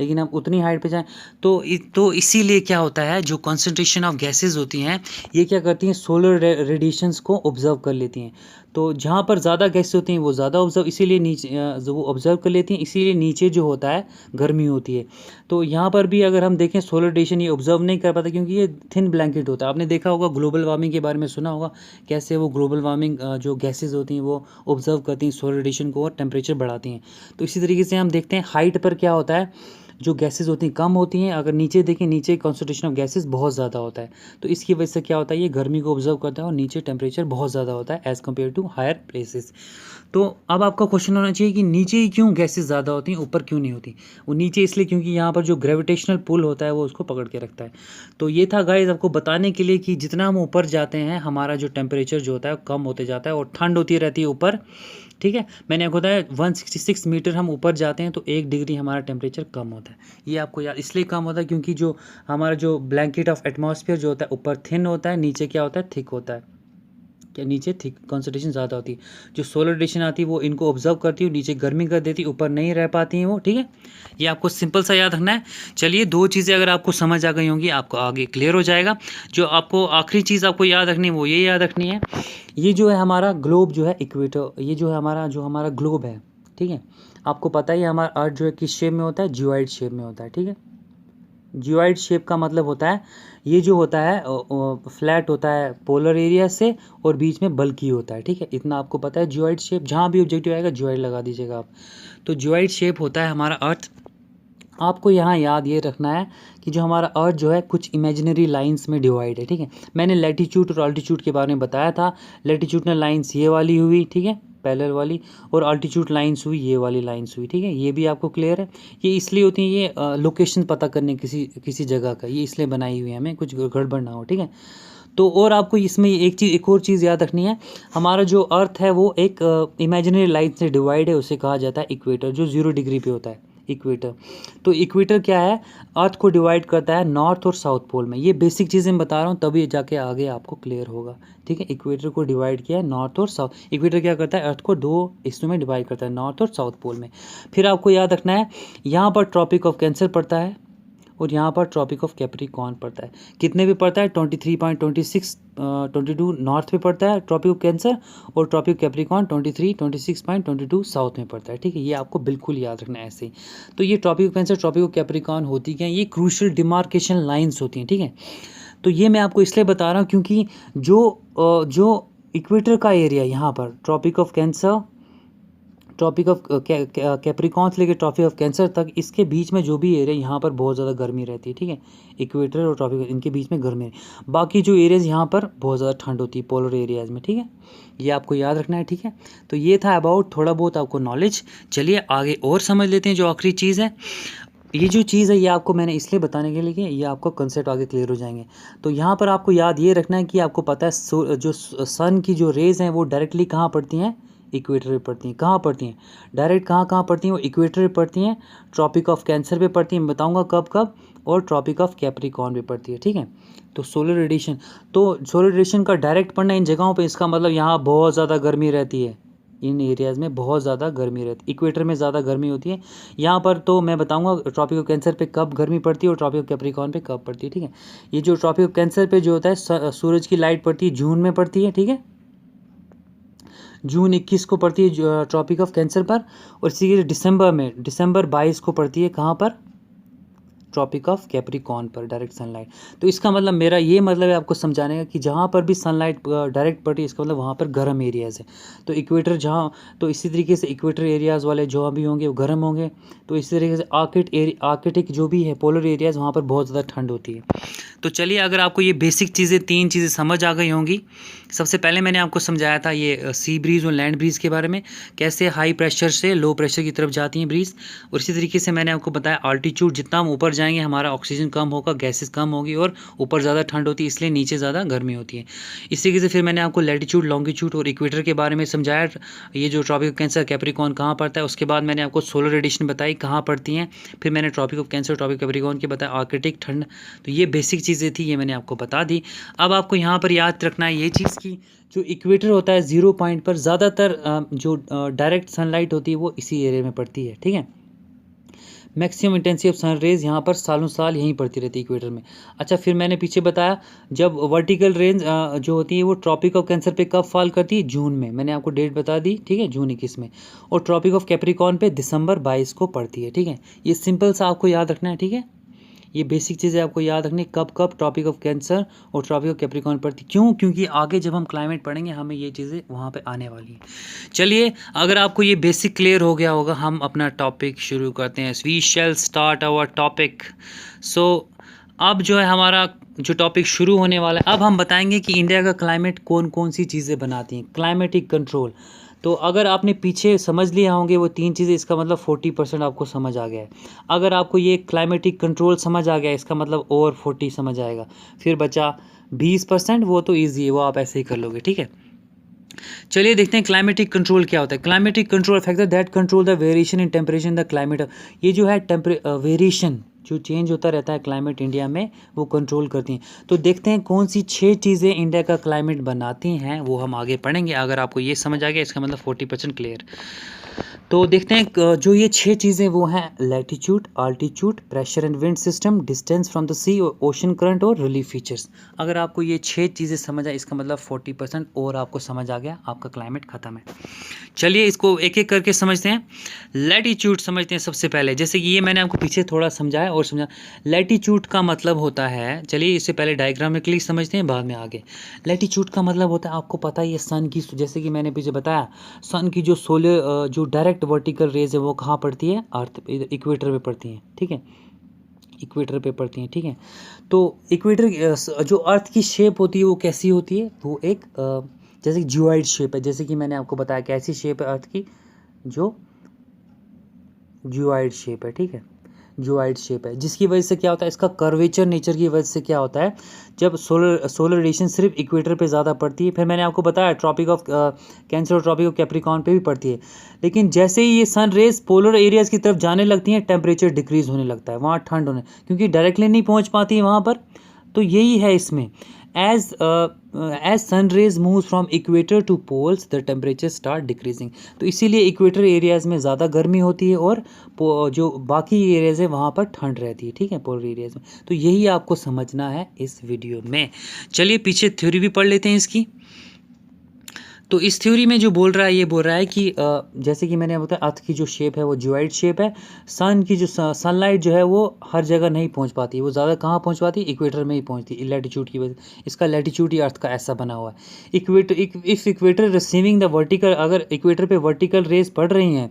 लेकिन हम उतनी हाइट पे जाएं तो इसीलिए क्या होता है, जो कंसंट्रेशन ऑफ गैसेस होती हैं ये क्या करती हैं, सोलर रेडिएशंस को ऑब्जर्व कर लेती हैं। तो जहाँ पर ज़्यादा गैसेस होती हैं वो ज़्यादा ऑब्जर्व, इसीलिए नीचे जो वो ऑब्जर्व कर लेती हैं, इसीलिए नीचे जो होता है गर्मी होती है। तो यहाँ पर भी अगर हम देखें सोलर रेडिएशन ये ऑब्जर्व नहीं कर पाता, क्योंकि ये थिन ब्लैंकेट होता है। आपने देखा होगा ग्लोबल वार्मिंग के बारे में सुना होगा, कैसे वो ग्लोबल वार्मिंग जो गैसेज होती हैं वो ऑब्जर्व करती हैं सोलर रेडिएशन को और टेम्परेचर बढ़ाती हैं। तो इसी तरीके से हम देखते हैं हाइट पर क्या होता है, जो गैसेस होती हैं कम होती हैं, अगर नीचे देखें नीचे कॉन्सेंट्रेशन ऑफ गैसेस बहुत ज़्यादा होता है। तो इसकी वजह से क्या होता है, ये गर्मी को ऑब्जर्व करता है और नीचे टेम्परेचर बहुत ज़्यादा होता है as compare to higher places. तो अब आपका क्वेश्चन होना चाहिए कि नीचे ही क्यों गैसेस ज़्यादा होती हैं, ऊपर क्यों नहीं होती। वो नीचे इसलिए क्योंकि यहाँ पर जो ग्रेविटेशनल पुल होता है वो उसको पकड़ के रखता है। तो ये था गाइस आपको बताने के लिए कि जितना हम ऊपर जाते हैं हमारा जो टेम्परेचर जो होता है वो कम होते जाता है और ठंड होती रहती है ऊपर, ठीक है। मैंने आपको बताया 166 मीटर हम ऊपर जाते हैं तो 1 डिग्री हमारा टेम्परेचर कम होता है। ये आपको याद इसलिए कम होता है क्योंकि जो हमारा जो ब्लैंकेट ऑफ एटमॉस्फेयर जो होता है ऊपर थिन होता है, नीचे क्या होता है, थिक होता है। क्या, नीचे थिक कॉन्सेंट्रेशन ज़्यादा होती है। जो सोलर रेडिएशन आती है वो इनको ऑब्जर्व करती है, नीचे गर्मी कर देती है, ऊपर नहीं रह पाती हैं वो, ठीक है। ये आपको सिंपल सा याद रखना है। चलिए 2 चीज़ें अगर आपको समझ आ गई होंगी आपको आगे क्लियर हो जाएगा। जो आपको आखिरी चीज़ आपको याद रखनी है वो ये याद रखनी है, ये जो है हमारा ग्लोब जो है इक्वेटर, ये जो है हमारा ग्लोब है, ठीक है। आपको पता ही है हमारा अर्थ जो है किस शेप में होता है, जियोइड शेप में होता है, ठीक है। जियोइड शेप का मतलब होता है ये जो होता है फ्लैट होता है पोलर एरिया से और बीच में बल्की होता है, ठीक है। इतना आपको पता है। जियोइड शेप, जहाँ भी ऑब्जेक्टिव आएगा जियोइड लगा दीजिएगा आप। तो जियोइड शेप होता है हमारा अर्थ। आपको यहाँ याद ये रखना है कि जो हमारा अर्थ जो है कुछ इमेजिनरी लाइंस में डिवाइड है, ठीक है। मैंने लैटिट्यूड और अल्टीट्यूड के बारे में बताया था। लैटिट्यूडनल लाइंस ये वाली हुई, ठीक है, पैरेलल वाली, और अल्टीट्यूड लाइंस हुई ये वाली लाइंस हुई, ठीक है। ये भी आपको क्लियर है। ये इसलिए होती है, ये लोकेशन पता करने किसी जगह का, ये इसलिए बनाई हुई है, हमें कुछ गड़बड़ ना हो, ठीक है। तो और आपको इसमें एक और चीज़ याद रखनी है। हमारा जो अर्थ है वो एक इमेजिनरी लाइन से डिवाइड है, उसे कहा जाता है इक्वेटर, जो 0 डिग्री पे होता है, इक्वेटर। तो इक्वेटर क्या है, अर्थ को डिवाइड करता है नॉर्थ और साउथ पोल में। ये बेसिक चीज़ें बता रहा हूँ, तभी जाके आगे आपको क्लियर होगा, ठीक है। इक्वेटर को डिवाइड किया है नॉर्थ और साउथ। इक्वेटर क्या करता है, अर्थ को 2 हिस्सों में डिवाइड करता है, नॉर्थ और साउथ पोल में। फिर आपको याद रखना है, यहाँ पर ट्रॉपिक ऑफ कैंसर पड़ता है और यहाँ पर ट्रॉपिक ऑफ कैप्रिकॉर्न पड़ता है। कितने पे पड़ता है, 23.26 22 नॉर्थ पे पड़ता है ट्रॉपिक ऑफ कैंसर, और ट्रॉपिक ऑफ कैप्रिकॉर्न 26.22 साउथ में पड़ता है, ठीक है। ये आपको बिल्कुल याद रखना है ऐसे ही। तो ये Tropic of Cancer, Tropic of Capricorn होती क्या है, ये क्रूशियल डिमार्केशन लाइन्स होती हैं, ठीक है। तो ये मैं आपको इसलिए बता रहा हूँ क्योंकि जो इक्वेटर का एरिया यहाँ पर Tropic of Cancer, Tropic of Capricorn से लेकर ट्रॉपिक ऑफ कैंसर तक, इसके बीच में जो भी एरिया यहाँ पर बहुत ज़्यादा गर्मी रहती है, ठीक है। इक्वेटर और ट्रॉपिक इनके बीच में गर्मी है। बाकी जो एरियाज़ यहाँ पर बहुत ज़्यादा ठंड होती है पोलर एरियाज़ में, ठीक है। ये आपको याद रखना है, ठीक है। तो ये था अबाउट थोड़ा बहुत आपको नॉलेज। चलिए आगे और समझ लेते हैं जो आखिरी चीज़ है। ये जो चीज़ है ये आपको मैंने इसलिए बताने के लिए कि ये आपको कंसेप्ट आगे क्लियर हो जाएंगे। तो यहाँ पर आपको याद ये रखना है कि आपको पता है जो सन की जो रेज़ हैं वो डायरेक्टली कहाँ पड़ती हैं, इक्वेटर पे पड़ती हैं। कहाँ पड़ती हैं, डायरेक्ट कहाँ पड़ती हैं, वो इक्वेटर पे पड़ती हैं, ट्रॉपिक ऑफ कैंसर पे पड़ती हैं, बताऊंगा कब कब, और ट्रॉपिक ऑफ कैप्रिकॉर्न पे पड़ती है, ठीक है। तो सोलर रेडिएशन का डायरेक्ट पड़ना इन जगहों पे, इसका मतलब यहाँ बहुत ज़्यादा गर्मी रहती है, इन एरियाज़ में बहुत ज़्यादा गर्मी रहती है। इक्वेटर में ज़्यादा गर्मी होती है। यहाँ पर तो मैं बताऊंगा ट्रॉपिक ऑफ कैंसर पे कब गर्मी पड़ती है और ट्रॉपिक ऑफ कैप्रिकॉर्न पे कब पड़ती है, ठीक है। ये जो ट्रॉपिक ऑफ कैंसर पे जो होता है, सूरज की लाइट पड़ती है जून में पड़ती है, ठीक है। जून 21 को पड़ती है ट्रॉपिक ऑफ कैंसर पर, और इसी के दिसंबर 22 को पड़ती है कहाँ पर, ट्रॉपिक ऑफ कैप्रिकॉर्न पर, डायरेक्ट सनलाइट। तो इसका मतलब मेरा ये मतलब है आपको समझाने का कि जहाँ पर भी सनलाइट डायरेक्ट पड़ी, इसका मतलब वहाँ पर गर्म एरियाज़ है। तो इक्वेटर जहाँ, तो इसी तरीके से इक्वेटर एरियाज़ वाले जो भी होंगे वो गर्म होंगे। तो इसी तरीके से आर्कटिक जो भी है पोलर एरियाज़, वहाँ पर बहुत ज़्यादा ठंड होती है। तो चलिए अगर आपको ये बेसिक चीज़ें 3 चीज़ें समझ आ गई होंगी। सबसे पहले मैंने आपको समझाया था ये सी ब्रीज़ और लैंड ब्रीज़ के बारे में, कैसे हाई प्रेशर से लो प्रेशर की तरफ जाती हैं ब्रीज़। और इसी तरीके से मैंने आपको बताया आल्टीट्यूड, जितना हम ऊपर जाएंगे हमारा ऑक्सीजन कम होगा, गैसेस कम होगी, और ऊपर ज़्यादा ठंड होती है, इसलिए नीचे ज़्यादा गर्मी होती है। इसी तरीके से फिर मैंने आपको लैटिट्यूड, लॉन्गिट्यूड और इक्वेटर के बारे में समझाया, ये जो ट्रॉपिक ऑफ कैंसर कैप्रिकॉर्न कहाँ पड़ता है। उसके बाद मैंने आपको सोलर रेडिएशन बताई कहाँ पड़ती हैं। फिर मैंने Tropic of Cancer, Tropic Capricorn के बताया आर्कटिक ठंड। तो ये बेसिक चीज़ें थी, ये मैंने आपको बता दी। अब आपको यहाँ पर याद रखना है ये चीज़ की जो इक्वेटर होता है 0 पॉइंट पर, ज़्यादातर जो डायरेक्ट सनलाइट होती है वो इसी एरिया में पड़ती है, ठीक है। Maximum intensity of sun rays यहाँ पर सालों साल यहीं पड़ती रहती है इक्वेटर में। अच्छा, फिर मैंने पीछे बताया जब वर्टिकल रेंज जो होती है वो ट्रॉपिक ऑफ कैंसर पे कब फॉल करती है, जून में। मैंने आपको डेट बता दी, ठीक है, जून 21 में। और ट्रॉपिक ऑफ कैप्रिकॉर्न पे दिसंबर 22 को पड़ती है, ठीक है। ये सिंपल सा आपको याद रखना है, ठीक है। ये बेसिक चीज़ें आपको याद रखनी, कब कब ट्रॉपिक ऑफ कैंसर और ट्रॉपिक ऑफ कैप्रिकॉर्न पड़ती, क्यों, क्योंकि आगे जब हम क्लाइमेट पढ़ेंगे हमें ये चीज़ें वहाँ पे आने वाली हैं। चलिए अगर आपको ये बेसिक क्लियर हो गया होगा, हम अपना टॉपिक शुरू करते हैं। We shall start our topic. So अब जो है हमारा जो टॉपिक शुरू होने वाला है, अब हम बताएंगे कि इंडिया का क्लाइमेट कौन कौन सी चीज़ें बनाती हैं, क्लाइमेटिक कंट्रोल। तो अगर आपने पीछे समझ लिए होंगे वो 3 चीज़ें, इसका मतलब 40% आपको समझ आ गया है। अगर आपको ये क्लाइमेटिक कंट्रोल समझ आ गया, इसका मतलब और 40 समझ आएगा। फिर बचा 20%, वो तो ईजी है, वो आप ऐसे ही कर लोगे, ठीक है। चलिए देखते हैं क्लाइमेटिक कंट्रोल क्या होता है। Climatic control factor that control the variation in temperature in the climate. ये जो है वेरिएशन जो चेंज होता रहता है क्लाइमेट इंडिया में, वो कंट्रोल करती हैं। तो देखते हैं कौन सी 6 चीज़ें इंडिया का क्लाइमेट बनाती हैं, वो हम आगे पढ़ेंगे। अगर आपको ये समझ आ गया, इसका मतलब 40% क्लियर। तो देखते हैं जो ये 6 चीज़ें वो हैं latitude, altitude, pressure and wind system, distance from the sea, ocean current और रिलीफ फीचर्स। अगर आपको ये 6 चीज़ें समझ आए इसका मतलब 40% और आपको समझ आ गया, आपका क्लाइमेट ख़त्म है। चलिए इसको एक एक करके समझते हैं। लैटिट्यूड समझते हैं सबसे पहले। जैसे कि ये मैंने आपको पीछे थोड़ा समझाया और समझा। लैटिट्यूड का मतलब होता है, चलिए इससे पहले डायग्रामिकली समझते हैं बाद में आगे। लैटिट्यूड का मतलब होता है, आपको पता ही है सन की, जैसे कि मैंने पीछे बताया, सन की जो सोलर जो डायरेक्ट वर्टिकल रेज है वो कहाँ पड़ती है, अर्थ इक्वेटर पे पड़ती हैं, ठीक है, इक्वेटर पे पड़ती हैं, ठीक है। तो इक्वेटर जो अर्थ की शेप होती है वो कैसी होती है, वो एक जैसे जियोइड शेप है। जैसे कि मैंने आपको बताया कैसी शेप है अर्थ की, जो जियोइड शेप है, ठीक है, जियोइड शेप है, जिसकी वजह से क्या होता है, इसका कर्वेचर नेचर की वजह से क्या होता है, जब सोलर रेडिएशन सिर्फ इक्वेटर पे ज़्यादा पड़ती है, फिर मैंने आपको बताया ट्रॉपिक ऑफ कैंसर और ट्रॉपिक ऑफ कैप्रिकॉर्न पे भी पड़ती है, लेकिन जैसे ही ये सन रेज पोलर एरियाज़ की तरफ जाने लगती हैं, टेम्परेचर डिक्रीज होने लगता है, वहाँ ठंड होने, क्योंकि डायरेक्टली नहीं पहुँच पाती है वहाँ पर। तो यही है इसमें, as sun rays move from equator to poles the temperature start decreasing. तो इसीलिए इक्वेटर एरियाज़ में ज़्यादा गर्मी होती है और जो बाकी एरियाज़ है वहाँ पर ठंड रहती है, ठीक है, पोलर एरियाज़ में। तो यही आपको समझना है इस वीडियो में। चलिए पीछे थ्योरी भी पढ़ लेते हैं इसकी। तो इस थ्योरी में जो बोल रहा है, ये बोल रहा है कि जैसे कि मैंने बताया अर्थ की जो शेप है वो जियोइड शेप है। सन की जो सनलाइट जो है वो हर जगह नहीं पहुंच पाती, वो ज़्यादा कहाँ पहुंच पाती है, इक्वेटर में ही पहुंचती है, लैटिट्यूड की वजह से। इसका लैटिट्यूड ही अर्थ का ऐसा बना हुआ है। If equator receiving the vertical, अगर इक्वेटर पे वर्टिकल रेज पड़ रही हैं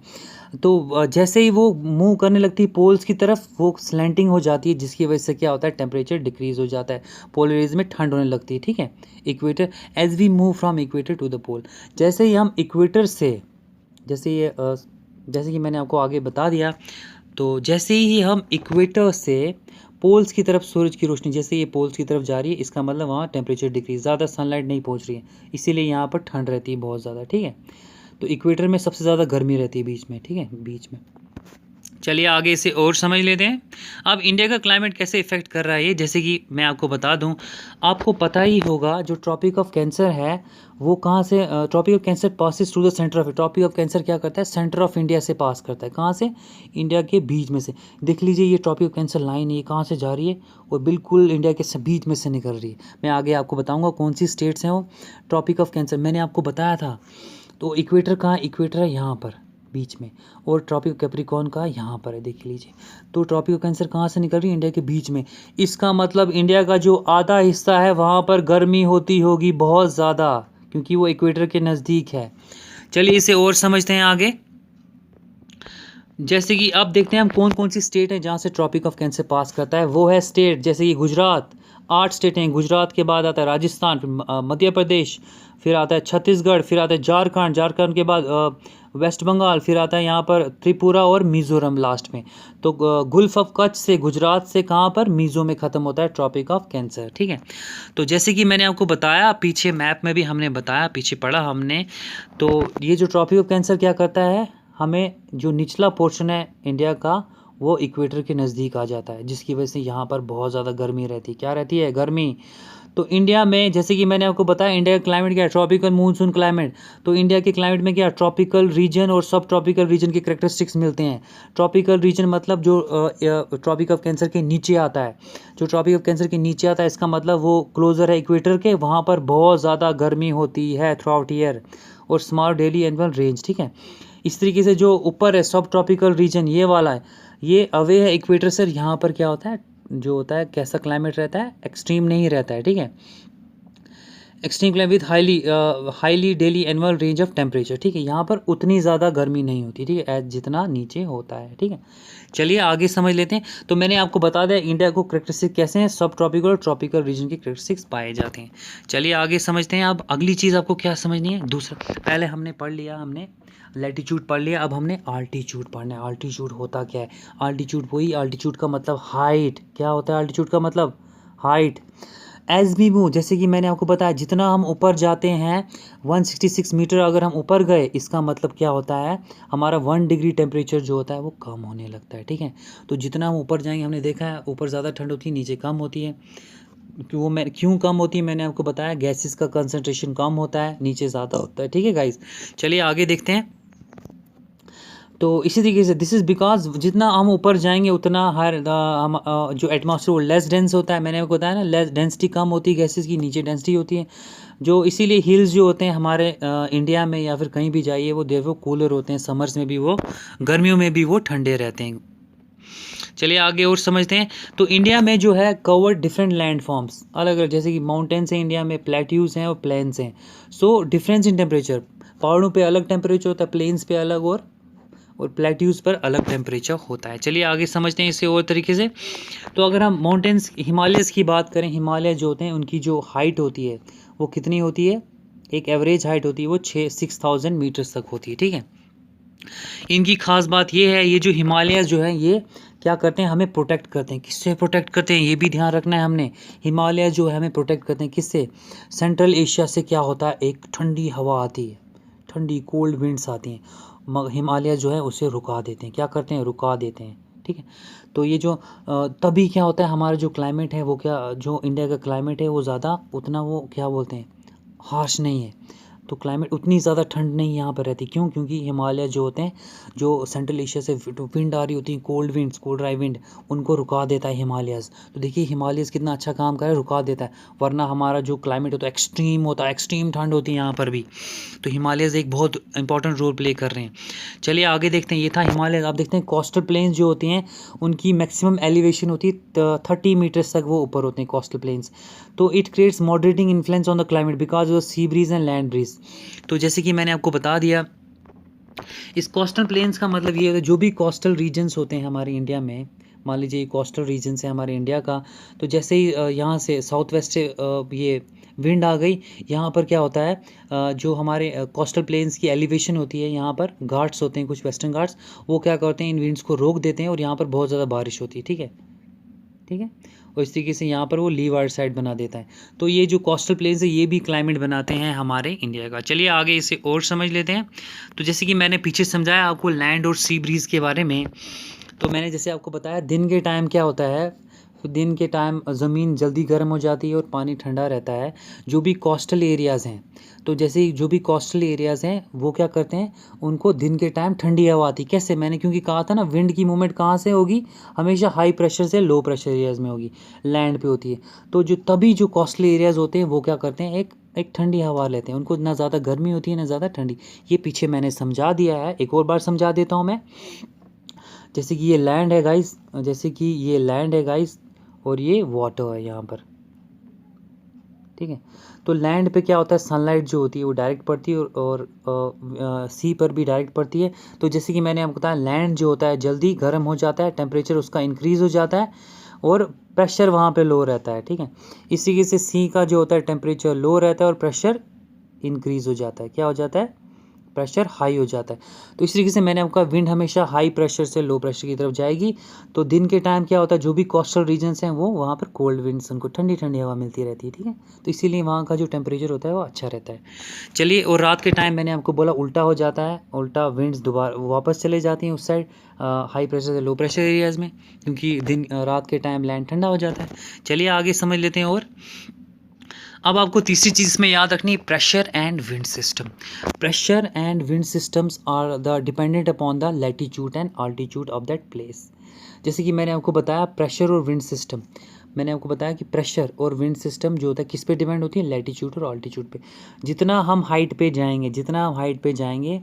तो जैसे ही वो मूव करने लगती है पोल्स की तरफ, वो स्लैंटिंग हो जाती है, जिसकी वजह से क्या होता है, टेम्परेचर डिक्रीज हो जाता है, पोलर एरियाज में ठंड होने लगती है, ठीक है। Equator, as we move from equator to the pole, जैसे ही हम इक्वेटर से, जैसे कि मैंने आपको आगे बता दिया, तो जैसे ही हम इक्वेटर से पोल्स की तरफ सूरज की रोशनी, जैसे ये पोल्स की तरफ जा रही है, इसका मतलब वहाँ टेम्परेचर डिक्रीज, ज़्यादा सनलाइट नहीं पहुँच रही है, इसीलिए यहाँ पर ठंड रहती है बहुत ज़्यादा, ठीक है। तो इक्वेटर में सबसे ज़्यादा गर्मी रहती है बीच में, ठीक है, बीच में। चलिए आगे इसे और समझ लेते हैं। अब इंडिया का क्लाइमेट कैसे इफेक्ट कर रहा है ये, जैसे कि मैं आपको बता दूं, आपको पता ही होगा जो ट्रॉपिक ऑफ कैंसर है वो कहाँ से, Tropic of Cancer passes through the centre of, Tropic of Cancer क्या करता है, सेंटर ऑफ इंडिया से पास करता है, कहाँ से, इंडिया के बीच में से। देख लीजिए ये ट्रॉपिक ऑफ कैंसर लाइन, ये कहाँ से जा रही है, और बिल्कुल इंडिया के बीच में से निकल रही है। मैं आगे आपको बताऊँगा कौन सी स्टेट्स हैं वो ट्रॉपिक ऑफ कैंसर, मैंने आपको बताया था। तो इक्वेटर कहाँ, इक्वेटर है यहाँ पर बीच में, और ट्रॉपिक कैप्रिकॉर्न का यहाँ पर है, देख लीजिए। तो ट्रॉपिक कैंसर कहाँ से निकल रही है, इंडिया के बीच में। इसका मतलब इंडिया का जो आधा हिस्सा है वहाँ पर गर्मी होती होगी बहुत ज़्यादा, क्योंकि वो इक्वेटर के नज़दीक है। चलिए इसे और समझते हैं आगे। जैसे कि अब देखते हैं हम कौन कौन सी स्टेट है जहाँ से ट्रॉपिक ऑफ कैंसर पास करता है। वो है स्टेट जैसे कि गुजरात, 8 स्टेट हैं, गुजरात के बाद आता है राजस्थान, फिर मध्य प्रदेश, फिर आता है छत्तीसगढ़, फिर आता है झारखंड, झारखंड के बाद वेस्ट बंगाल, फिर आता है यहाँ पर त्रिपुरा और मिज़ोरम लास्ट में। तो गुल्फ ऑफ कच्छ से, गुजरात से कहाँ पर, मिज़ो में ख़त्म होता है ट्रॉपिक ऑफ कैंसर, ठीक है। तो जैसे कि मैंने आपको बताया, पीछे मैप में भी हमने बताया, पीछे पढ़ा हमने, तो ये जो ट्रॉपिक ऑफ कैंसर क्या करता है, हमें जो निचला पोर्शन है इंडिया का वो इक्वेटर के नज़दीक आ जाता है, जिसकी वजह से यहाँ पर बहुत ज़्यादा गर्मी रहती है। क्या रहती है, गर्मी। तो इंडिया में जैसे कि मैंने आपको बताया इंडिया का क्लाइमेट क्या है, ट्रॉपिकल मूनसून क्लाइमेट। तो इंडिया के क्लाइमेट में क्या, ट्रॉपिकल रीजन और सब ट्रॉपिकल रीजन के कैरेक्टरिस्टिक्स मिलते हैं। ट्रॉपिकल रीजन मतलब जो ट्रॉपिक ऑफ कैंसर के नीचे आता है, जो ट्रॉपिक ऑफ कैंसर के नीचे आता है इसका मतलब वो क्लोजर है इक्वेटर के, वहाँ पर बहुत ज़्यादा गर्मी होती है थ्रू आउट ईयर, और स्मॉल डेली एनुअल रेंज, ठीक है। इस तरीके से जो ऊपर है सब ट्रॉपिकल रीजन ये वाला है, ये अवे है इक्वेटर से, यहाँ पर क्या होता है, जो होता है कैसा क्लाइमेट रहता है, एक्सट्रीम नहीं रहता है, ठीक है। Extreme climate with highly daily annual range of temperature, ठीक है। यहाँ पर उतनी ज़्यादा गर्मी नहीं होती, ठीक है, जितना नीचे होता है, ठीक है। चलिए आगे समझ लेते हैं। तो मैंने आपको बता दिया इंडिया को कैरेक्टरिस्टिक कैसे हैं, सब ट्रॉपिकल और ट्रॉपिकल रीजन के कैरेक्टरिस्टिक्स पाए जाते हैं। चलिए आगे समझते हैं। अब अगली चीज़ आपको क्या समझनी है, दूसरा, पहले हमने पढ़ लिया, हमने लैटिट्यूड पढ़ लिया, अब हमने आल्टीट्यूड पढ़ना है। आल्टीट्यूड होता क्या है, आल्टीट्यूड वही, आल्टीट्यूड का मतलब हाइट। क्या होता है आल्टीट्यूड का मतलब, हाइट। एज वी मूव, जैसे कि मैंने आपको बताया जितना हम ऊपर जाते हैं 166 मीटर अगर हम ऊपर गए, इसका मतलब क्या होता है, हमारा 1 डिग्री टेम्परेचर जो होता है वो कम होने लगता है, ठीक है। तो जितना हम ऊपर जाएंगे, हमने देखा है ऊपर ज़्यादा ठंड होती है, नीचे कम होती है। क्यों कम होती है, मैंने आपको बताया, गैसेस का कंसंट्रेशन कम होता है, नीचे ज़्यादा होता है, ठीक है गाइस। चलिए आगे देखते हैं। तो इसी तरीके से दिस इज़ बिकॉज जितना हम ऊपर जाएंगे उतना हर हम जो एटमॉस्फेयर वो लेस डेंस होता है। मैंने आपको बताया ना, लेस डेंसिटी कम होती है गैसेस की, नीचे डेंसिटी होती है। जो इसीलिए हिल्स जो होते हैं हमारे इंडिया में या फिर कहीं भी जाइए वो देखो कूलर होते हैं, समर्स में भी वो, गर्मियों में भी वो ठंडे रहते हैं। चलिए आगे और समझते हैं। तो इंडिया में जो है कवर्ड डिफरेंट लैंड फॉर्म्स, अलग अलग, जैसे कि माउंटेन्स हैं इंडिया में, प्लेट्यूज हैं और प्लेन्स हैं। सो डिफरेंस इन टेम्परेचर, पहाड़ों पे अलग टेम्परेचर होता है, प्लेन्स पे अलग और प्लेट्यूज पर अलग टेम्परेचर होता है। चलिए आगे समझते हैं इसे और तरीके से। तो अगर हम माउंटेन्स हिमालयस की बात करें, हिमालय जो होते हैं उनकी जो हाइट होती है वो कितनी होती है, एक एवरेज हाइट होती है वो 6,000 मीटर्स तक होती है, ठीक है। इनकी खास बात ये है, ये जो हिमालयस जो है ये क्या करते हैं, हमें प्रोटेक्ट करते हैं। किससे प्रोटेक्ट करते हैं ये भी ध्यान रखना है हमने। हिमालय जो है हमें प्रोटेक्ट करते हैं किससे, सेंट्रल एशिया से। क्या होता है, एक ठंडी हवा आती है, ठंडी कोल्ड विंड्स आती हैं, हिमालय जो है उसे रुका देते हैं। क्या करते हैं, रुका देते हैं, ठीक है। तो ये जो तभी क्या होता है, हमारा जो क्लाइमेट है वो क्या, जो इंडिया का क्लाइमेट है वो ज़्यादा उतना वो क्या बोलते हैं, हार्श नहीं है। तो क्लाइमेट उतनी ज़्यादा ठंड नहीं यहाँ पर रहती। क्यों, क्योंकि हिमालय जो होते हैं, जो सेंट्रल एशिया से विंड आ रही होती है, cold winds, cold dry wind, उनको रुका देता है हिमालयस। तो देखिए हिमालयस कितना अच्छा काम कर रहा है, रुका देता है। वरना हमारा जो क्लाइमेट होता है एक्सट्रीम होता है, एक्सट्रीम ठंड होती है यहाँ पर भी। तो हिमालयस एक बहुत इंपॉर्टेंट रोल प्ले कर रहे हैं। चलिए आगे देखते हैं। ये था हिमालय। आप देखते हैं कोस्टल प्लेन्स जो होती हैं उनकी मैक्सिमम एलिवेशन होती है 30 मीटर्स तक वो ऊपर होते हैं कोस्टल प्लेन्स। तो it creates moderating influence on the climate because of sea breeze and land breeze. तो जैसे कि मैंने आपको बता दिया, इस कोस्टल प्लेन्स का मतलब ये है, जो भी कोस्टल रीजन्स होते हैं हमारे इंडिया में, मान लीजिए कोस्टल रीजन है हमारे इंडिया का, तो जैसे ही यहाँ से साउथ वेस्ट से ये विंड आ गई, यहाँ पर क्या होता है, जो हमारे कोस्टल प्लेन्स की एलिवेशन होती है, यहाँ पर घाट्स होते हैं कुछ वेस्टर्न घाट्स, वो क्या करते हैं, इन विंड्स को रोक देते हैं और यहाँ पर बहुत ज़्यादा बारिश होती है, ठीक है, ठीक है। और इस तरीके से यहाँ पर वो लीवार्ड साइड बना देता है। तो ये जो कोस्टल प्लेन्स है ये भी क्लाइमेट बनाते हैं हमारे इंडिया का। चलिए आगे इसे और समझ लेते हैं। तो जैसे कि मैंने पीछे समझाया आपको लैंड और सी ब्रीज के बारे में, तो मैंने जैसे आपको बताया दिन के टाइम क्या होता है, तो दिन के टाइम ज़मीन जल्दी गर्म हो जाती है और पानी ठंडा रहता है। जो भी कोस्टल एरियाज़ हैं, तो जैसे जो भी कोस्टल एरियाज़ हैं वो क्या करते हैं, उनको दिन के टाइम ठंडी हवा आती। कैसे, मैंने क्योंकि कहा था ना, विंड की मूवमेंट कहाँ से होगी, हमेशा हाई प्रेशर से लो प्रेशर एरियाज़ में होगी, लैंड पे होती है। तो जो तभी जो कोस्टल एरियाज़ होते हैं वो क्या करते हैं, एक ठंडी हवा लेते हैं, उनको ना ज़्यादा गर्मी होती है ना ज़्यादा ठंडी। ये पीछे मैंने समझा दिया है, एक और बार समझा देता हूँ मैं। जैसे कि ये लैंड है गाइस, जैसे कि ये लैंड है गाइस और ये वाटर है यहाँ पर, ठीक है। तो लैंड पे क्या होता है, सनलाइट जो होती है वो डायरेक्ट पड़ती है और सी पर भी डायरेक्ट पड़ती है। तो जैसे कि मैंने आपको बताया, लैंड जो होता है जल्दी गर्म हो जाता है, टेम्परेचर उसका इंक्रीज़ हो जाता है और प्रेशर वहाँ पे लो रहता है, ठीक है। इसी तरीके से सी का जो होता है टेम्परेचर लो रहता है और प्रेशर इंक्रीज़ हो जाता है। क्या हो जाता है, प्रेशर हाई हो जाता है। तो इस तरीके से मैंने आपका विंड हमेशा हाई प्रेशर से लो प्रेशर की तरफ जाएगी। तो दिन के टाइम क्या होता है, जो भी कोस्टल रीजन्स हैं वो वहाँ पर कोल्ड विंड्स, उनको ठंडी ठंडी हवा मिलती रहती है, ठीक है। तो इसीलिए वहाँ का जो टेम्परेचर होता है वो अच्छा रहता है। चलिए, और रात के टाइम मैंने आपको बोला उल्टा हो जाता है, उल्टा विंड्स दोबारा वापस चले जाती हैं उस साइड हाई प्रेशर से लो प्रेशर एरियाज़ में, क्योंकि रात के टाइम लैंड ठंडा हो जाता है। चलिए आगे समझ लेते हैं। और अब आपको तीसरी चीज़ में याद रखनी है, pressure and wind system. Pressure and wind systems are the dependent upon the latitude and altitude of that place. जैसे कि मैंने आपको बताया प्रेशर और विंड सिस्टम, मैंने आपको बताया कि प्रेशर और विंड सिस्टम जो होता है किस पे डिपेंड होती है, लैटिट्यूड और आल्टीट्यूड पे। जितना हम हाइट पे जाएंगे, जितना हम हाइट पे जाएंगे,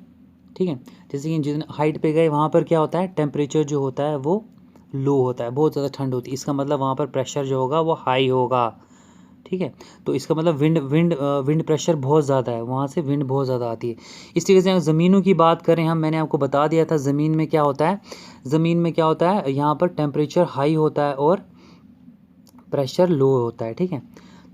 ठीक है, जैसे कि जितना हाइट पे गए वहाँ पर क्या होता है, टेम्परेचर जो होता है वो लो होता है, बहुत ज़्यादा ठंड होती है। इसका मतलब वहाँ पर प्रेशर जो होगा वो हाई होगा, ठीक है। तो इसका मतलब विंड प्रेशर बहुत ज़्यादा है, वहाँ से विंड बहुत ज़्यादा आती है। इस तरीके से ज़मीनों की बात करें हम, मैंने आपको बता दिया था ज़मीन में क्या होता है, ज़मीन में क्या होता है, यहाँ पर टेम्परेचर हाई होता है और प्रेशर लो होता है, ठीक है।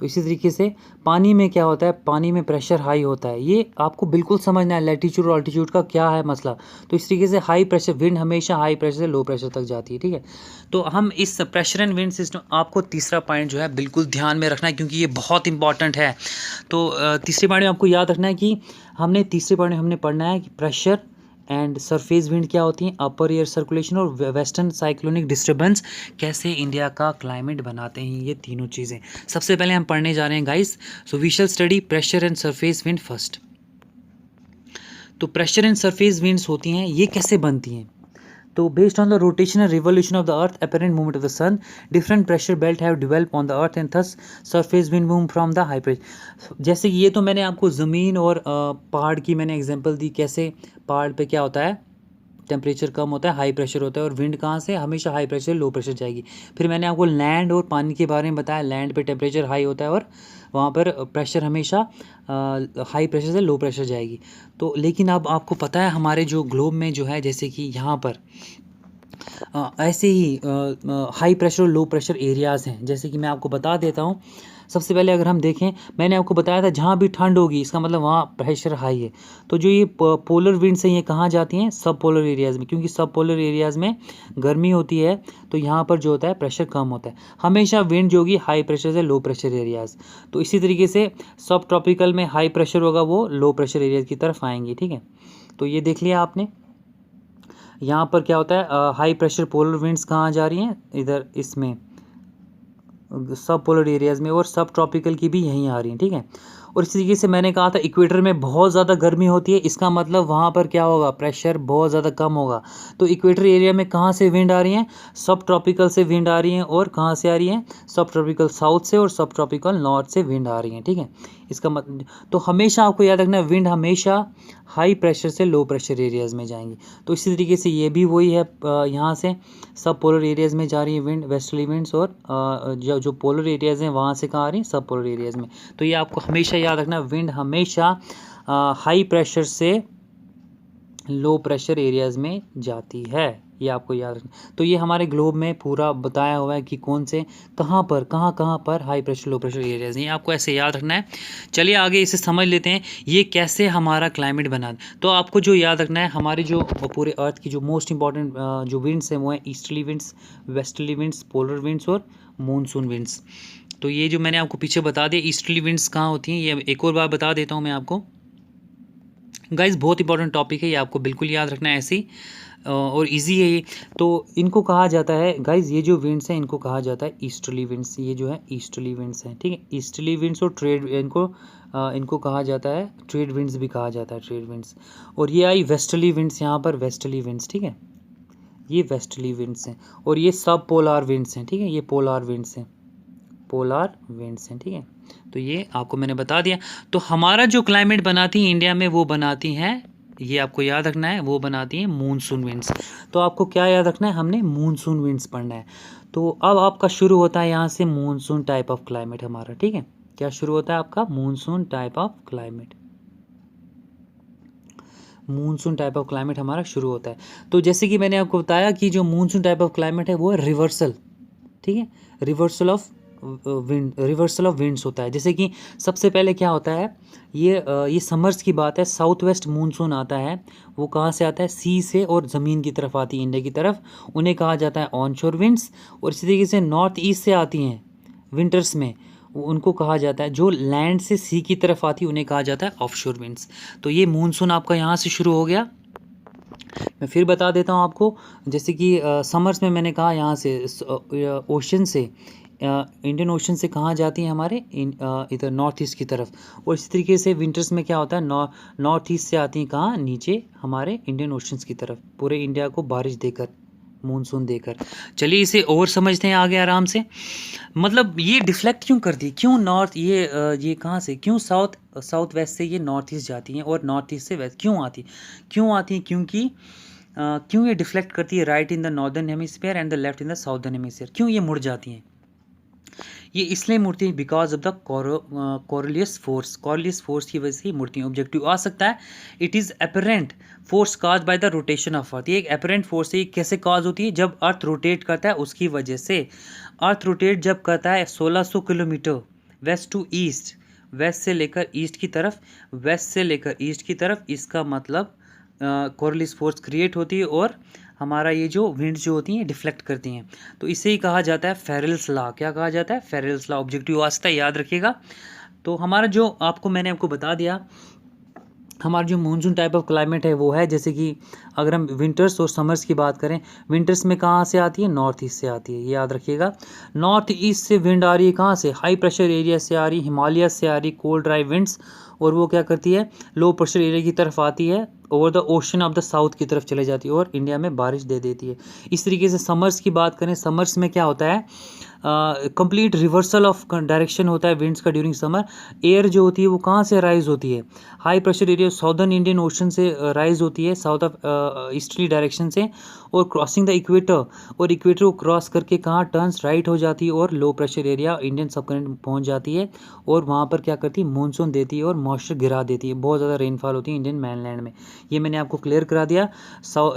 तो इसी तरीके से पानी में क्या होता है, पानी में प्रेशर हाई होता है। ये आपको बिल्कुल समझना है लैटिट्यूड और ऑल्टीट्यूड का क्या है मसला। तो इस तरीके से हाई प्रेशर विंड हमेशा हाई प्रेशर से लो प्रेशर तक जाती है, ठीक है। तो हम इस प्रेशर एंड विंड सिस्टम, आपको तीसरा पॉइंट जो है बिल्कुल ध्यान में रखना है क्योंकि ये बहुत इंपॉर्टेंट है। तो तीसरे पॉइंट में आपको याद रखना है कि तीसरे पॉइंट में हमने पढ़ना है कि प्रेशर एंड सरफेस विंड क्या होती हैं, अपर एयर सर्कुलेशन और वेस्टर्न साइक्लोनिक डिस्टर्बेंस कैसे इंडिया का क्लाइमेट बनाते हैं, ये तीनों चीज़ें सबसे पहले हम पढ़ने जा रहे हैं guys. So we shall study pressure and surface wind first. तो प्रेशर एंड सरफेस विंड्स होती हैं, ये कैसे बनती हैं? तो based on the rotational revolution of the earth, apparent movement of the sun, different pressure belt have developed on the earth and thus surface wind move from the high pressure. जैसे कि ये तो मैंने आपको ज़मीन और पहाड़ की मैंने एग्जांपल दी, कैसे पहाड़ पे क्या होता है, टेम्परेचर कम होता है, हाई प्रेशर होता है, और विंड कहाँ से, हमेशा हाई प्रेशर लो प्रेशर जाएगी। फिर मैंने आपको लैंड और पानी के बारे में बताया, लैंड पे टेम्परेचर हाई होता है और वहाँ पर प्रेशर हमेशा हाई प्रेशर से लो प्रेशर जाएगी। तो लेकिन अब आपको पता है हमारे जो ग्लोब में जो है, जैसे कि यहाँ पर ऐसे ही हाई प्रेशर और लो प्रेशर एरियाज़ हैं। जैसे कि मैं आपको बता देता हूँ। सबसे पहले अगर हम देखें, मैंने आपको बताया था जहाँ भी ठंड होगी इसका मतलब वहाँ प्रेशर हाई है। तो जो ये पोलर विंड्स हैं ये कहाँ जाती हैं, सब पोलर एरियाज़ में, क्योंकि सब पोलर एरियाज़ में गर्मी होती है, तो यहाँ पर जो होता है प्रेशर कम होता है। हमेशा विंड जो होगी हाई प्रेशर से लो प्रेशर एरियाज़। तो इसी तरीके से सब ट्रॉपिकल में हाई प्रेशर होगा, वो लो प्रेशर एरियाज़ की तरफ आएंगे। ठीक है, तो ये देख लिया आपने। यहाँ पर क्या होता है, हाई प्रेशर पोलर विंड्स कहाँ जा रही हैं, इधर इसमें सब पोलर एरियाज़ में, और सब ट्रॉपिकल की भी यहीं आ रही हैं। ठीक है, और इसी तरीके से मैंने कहा था इक्वेटर में बहुत ज़्यादा गर्मी होती है, इसका मतलब वहाँ पर क्या होगा, प्रेशर बहुत ज़्यादा कम होगा। तो इक्वेटर एरिया में कहाँ से विंड आ रही हैं, सब ट्रॉपिकल से विंड आ रही हैं, और कहाँ से आ रही हैं, सब ट्रॉपिकल साउथ से और सब ट्रॉपिकल नॉर्थ से विंड आ रही हैं। ठीक है, इसका मतलब, तो हमेशा आपको याद रखना है विंड हमेशा हाई प्रेशर से लो प्रेशर एरियाज़ में जाएंगी। तो इसी तरीके से ये भी वही है, यहाँ से सब पोलर एरियाज़ में जा रही है विंड, वेस्टर्ली विंड्स, और जो पोलर एरियाज़ हैं वहाँ से कहाँ आ रही हैं, सब पोलर एरियाज़ में। तो ये आपको हमेशा याद रखना, विंड हमेशा हाई प्रेशर से लो प्रेशर एरियाज़ में जाती है, ये आपको याद रखना। तो ये हमारे ग्लोब में पूरा बताया हुआ है कि कौन से कहाँ पर high pressure low pressure areas हैं, ये आपको ऐसे याद रखना है। चलिए आगे इसे समझ लेते हैं, ये कैसे हमारा क्लाइमेट बना। तो आपको जो याद रखना है, हमारे जो पूरे अर्थ की जो मोस्ट इंपॉर्टेंट जो विंड्स हैं वो हैं easterly winds, westerly winds, polar winds और मॉनसून विंड्स। तो ये जो मैंने आपको पीछे बता दिया, ईस्टर्ली विंड्स कहाँ होती हैं, ये एक और बार बता देता हूँ मैं आपको। गाइस बहुत इंपॉर्टेंट टॉपिक है, ये आपको बिल्कुल याद रखना है ऐसे ही, और इजी है ये। तो इनको कहा जाता है गाइस, ये जो विंड्स हैं इनको कहा जाता है ईस्टर्ली विंड्स। ये जो है ईस्टर्ली विंड्स हैं, ठीक है, ईस्टर्ली विंड्स। और ट्रेड इनको कहा जाता है ट्रेड विंड्स भी कहा जाता है, ट्रेड विंड्स। और ये आई वेस्टर्ली विंड्स, यहाँ पर वेस्टर्ली विंड्स, ठीक है, ये वेस्टर्ली विंड्स हैं। और ये सब पोलार विंड्स हैं, ठीक है, ये पोलार विंड्स हैं, पोलार विंड्स हैं, ठीक है। तो ये आपको मैंने बता दिया। तो हमारा जो क्लाइमेट बनाती है इंडिया में, वो बनाती हैं, ये आपको याद रखना है, वो बनाती हैं मूनसून विंड्स। तो आपको क्या याद रखना है, हमने मूनसून विंड्स पढ़ना है। तो अब आपका शुरू होता है यहाँ से मूनसून टाइप ऑफ क्लाइमेट हमारा, ठीक है। क्या शुरू होता है आपका, monsoon type of climate. Monsoon type of climate हमारा शुरू होता है। तो जैसे कि मैंने आपको बताया कि जो मूनसून टाइप ऑफ क्लाइमेट है वो है रिवर्सल, ठीक है, रिवर्सल ऑफ विंड्स होता है। जैसे कि सबसे पहले क्या होता है, ये समर्स की बात है, साउथ वेस्ट मूनसून आता है, वो कहाँ से आता है, सी से, और ज़मीन की तरफ आती है, इंडिया की तरफ, उन्हें कहा जाता है ऑनशोर विंड्स। और इसी तरीके से नॉर्थ ईस्ट से आती हैं विंटर्स में, उनको कहा जाता है, जो लैंड से सी की तरफ आती है उन्हें कहा जाता है ऑफशोर विंड्स। तो ये मूनसून आपका यहाँ से शुरू हो गया। मैं फिर बता देता हूँ आपको, जैसे कि समर्स में मैंने कहा यहाँ से ओशन से, इंडियन ओशन से कहाँ जाती हैं हमारे, इधर नॉर्थ ईस्ट की तरफ। और इसी तरीके से विंटर्स में क्या होता है, नॉर्थ ईस्ट से आती हैं कहाँ, नीचे हमारे इंडियन ओशंस की तरफ, पूरे इंडिया को बारिश देकर, मूनसून देकर। चलिए इसे और समझते हैं आगे आराम से। मतलब ये डिफ्लेक्ट क्यों करती है, क्यों नॉर्थ, ये कहाँ से, क्यों साउथ वेस्ट से ये नॉर्थ ईस्ट जाती हैं, और नॉर्थ ईस्ट से वेस्ट क्यों आती हैं, क्योंकि क्यों ये डिफ्लेक्ट करती है, right in the northern hemisphere and the left in the southern hemisphere, क्यों ये मुड़ जाती हैं। ये इसलिए मुड़ती है बिकॉज ऑफ द कोरिलियस फोर्स की वजह से ही मुड़ती हैं। ऑब्जेक्टिव आ सकता है, it is apparent force cause by the rotation of earth. ये एक अपरेंट फोर्स है, ये कैसे काज होती है, जब अर्थ रोटेट करता है उसकी वजह से। अर्थ रोटेट जब करता है 1600 kilometre west to east, west से लेकर ईस्ट की तरफ, वेस्ट से लेकर ईस्ट की तरफ, इसका मतलब कोरिलियस फोर्स क्रिएट होती है, और हमारा ये जो विंड्स जो होती हैं डिफ्लेक्ट करती हैं। तो इसे ही कहा जाता है फेरेल्स लॉ। क्या कहा जाता है, फेरेल्स लॉ। ऑब्जेक्टिव वास्ता याद रखिएगा। तो हमारा जो मैंने आपको बता दिया, हमारा जो मानसून टाइप ऑफ क्लाइमेट है वो है, जैसे कि अगर हम विंटर्स और समर्स की बात करें, विंटर्स में कहाँ से आती है, नॉर्थ ईस्ट से आती है, ये याद रखिएगा। नॉर्थ ईस्ट से विंड आ रही है कहाँ से, हाई प्रेशर एरिया से आ रही, हिमालय से आ रही कोल्ड ड्राई विंड्स, और वो क्या करती है, लो प्रेशर एरिया की तरफ आती है, over the ocean of the south की तरफ चले जाती है और इंडिया में बारिश दे देती है। इस तरीके से समर्स की बात करें, समर्स में क्या होता है, कंप्लीट रिवर्सल ऑफ डायरेक्शन होता है विंड्स का ड्यूरिंग समर। एयर जो होती है वो कहाँ से राइज होती है, high pressure area southern Indian ocean से राइज होती है, साउथ ऑफ ईस्टर्ली डायरेक्शन से, और क्रॉसिंग द इक्वेटर, और इक्वेटर को क्रॉस करके कहाँ टर्न्स राइट हो जाती है और लो प्रेशर एरिया इंडियन सबकंटिनेंट पहुँच जाती है और वहाँ पर क्या करती है, मानसून देती है और मॉइस्चर गिरा देती है, बहुत ज़्यादा रेनफॉल होती है इंडियन मैनलैंड में। ये मैंने आपको क्लियर करा दिया।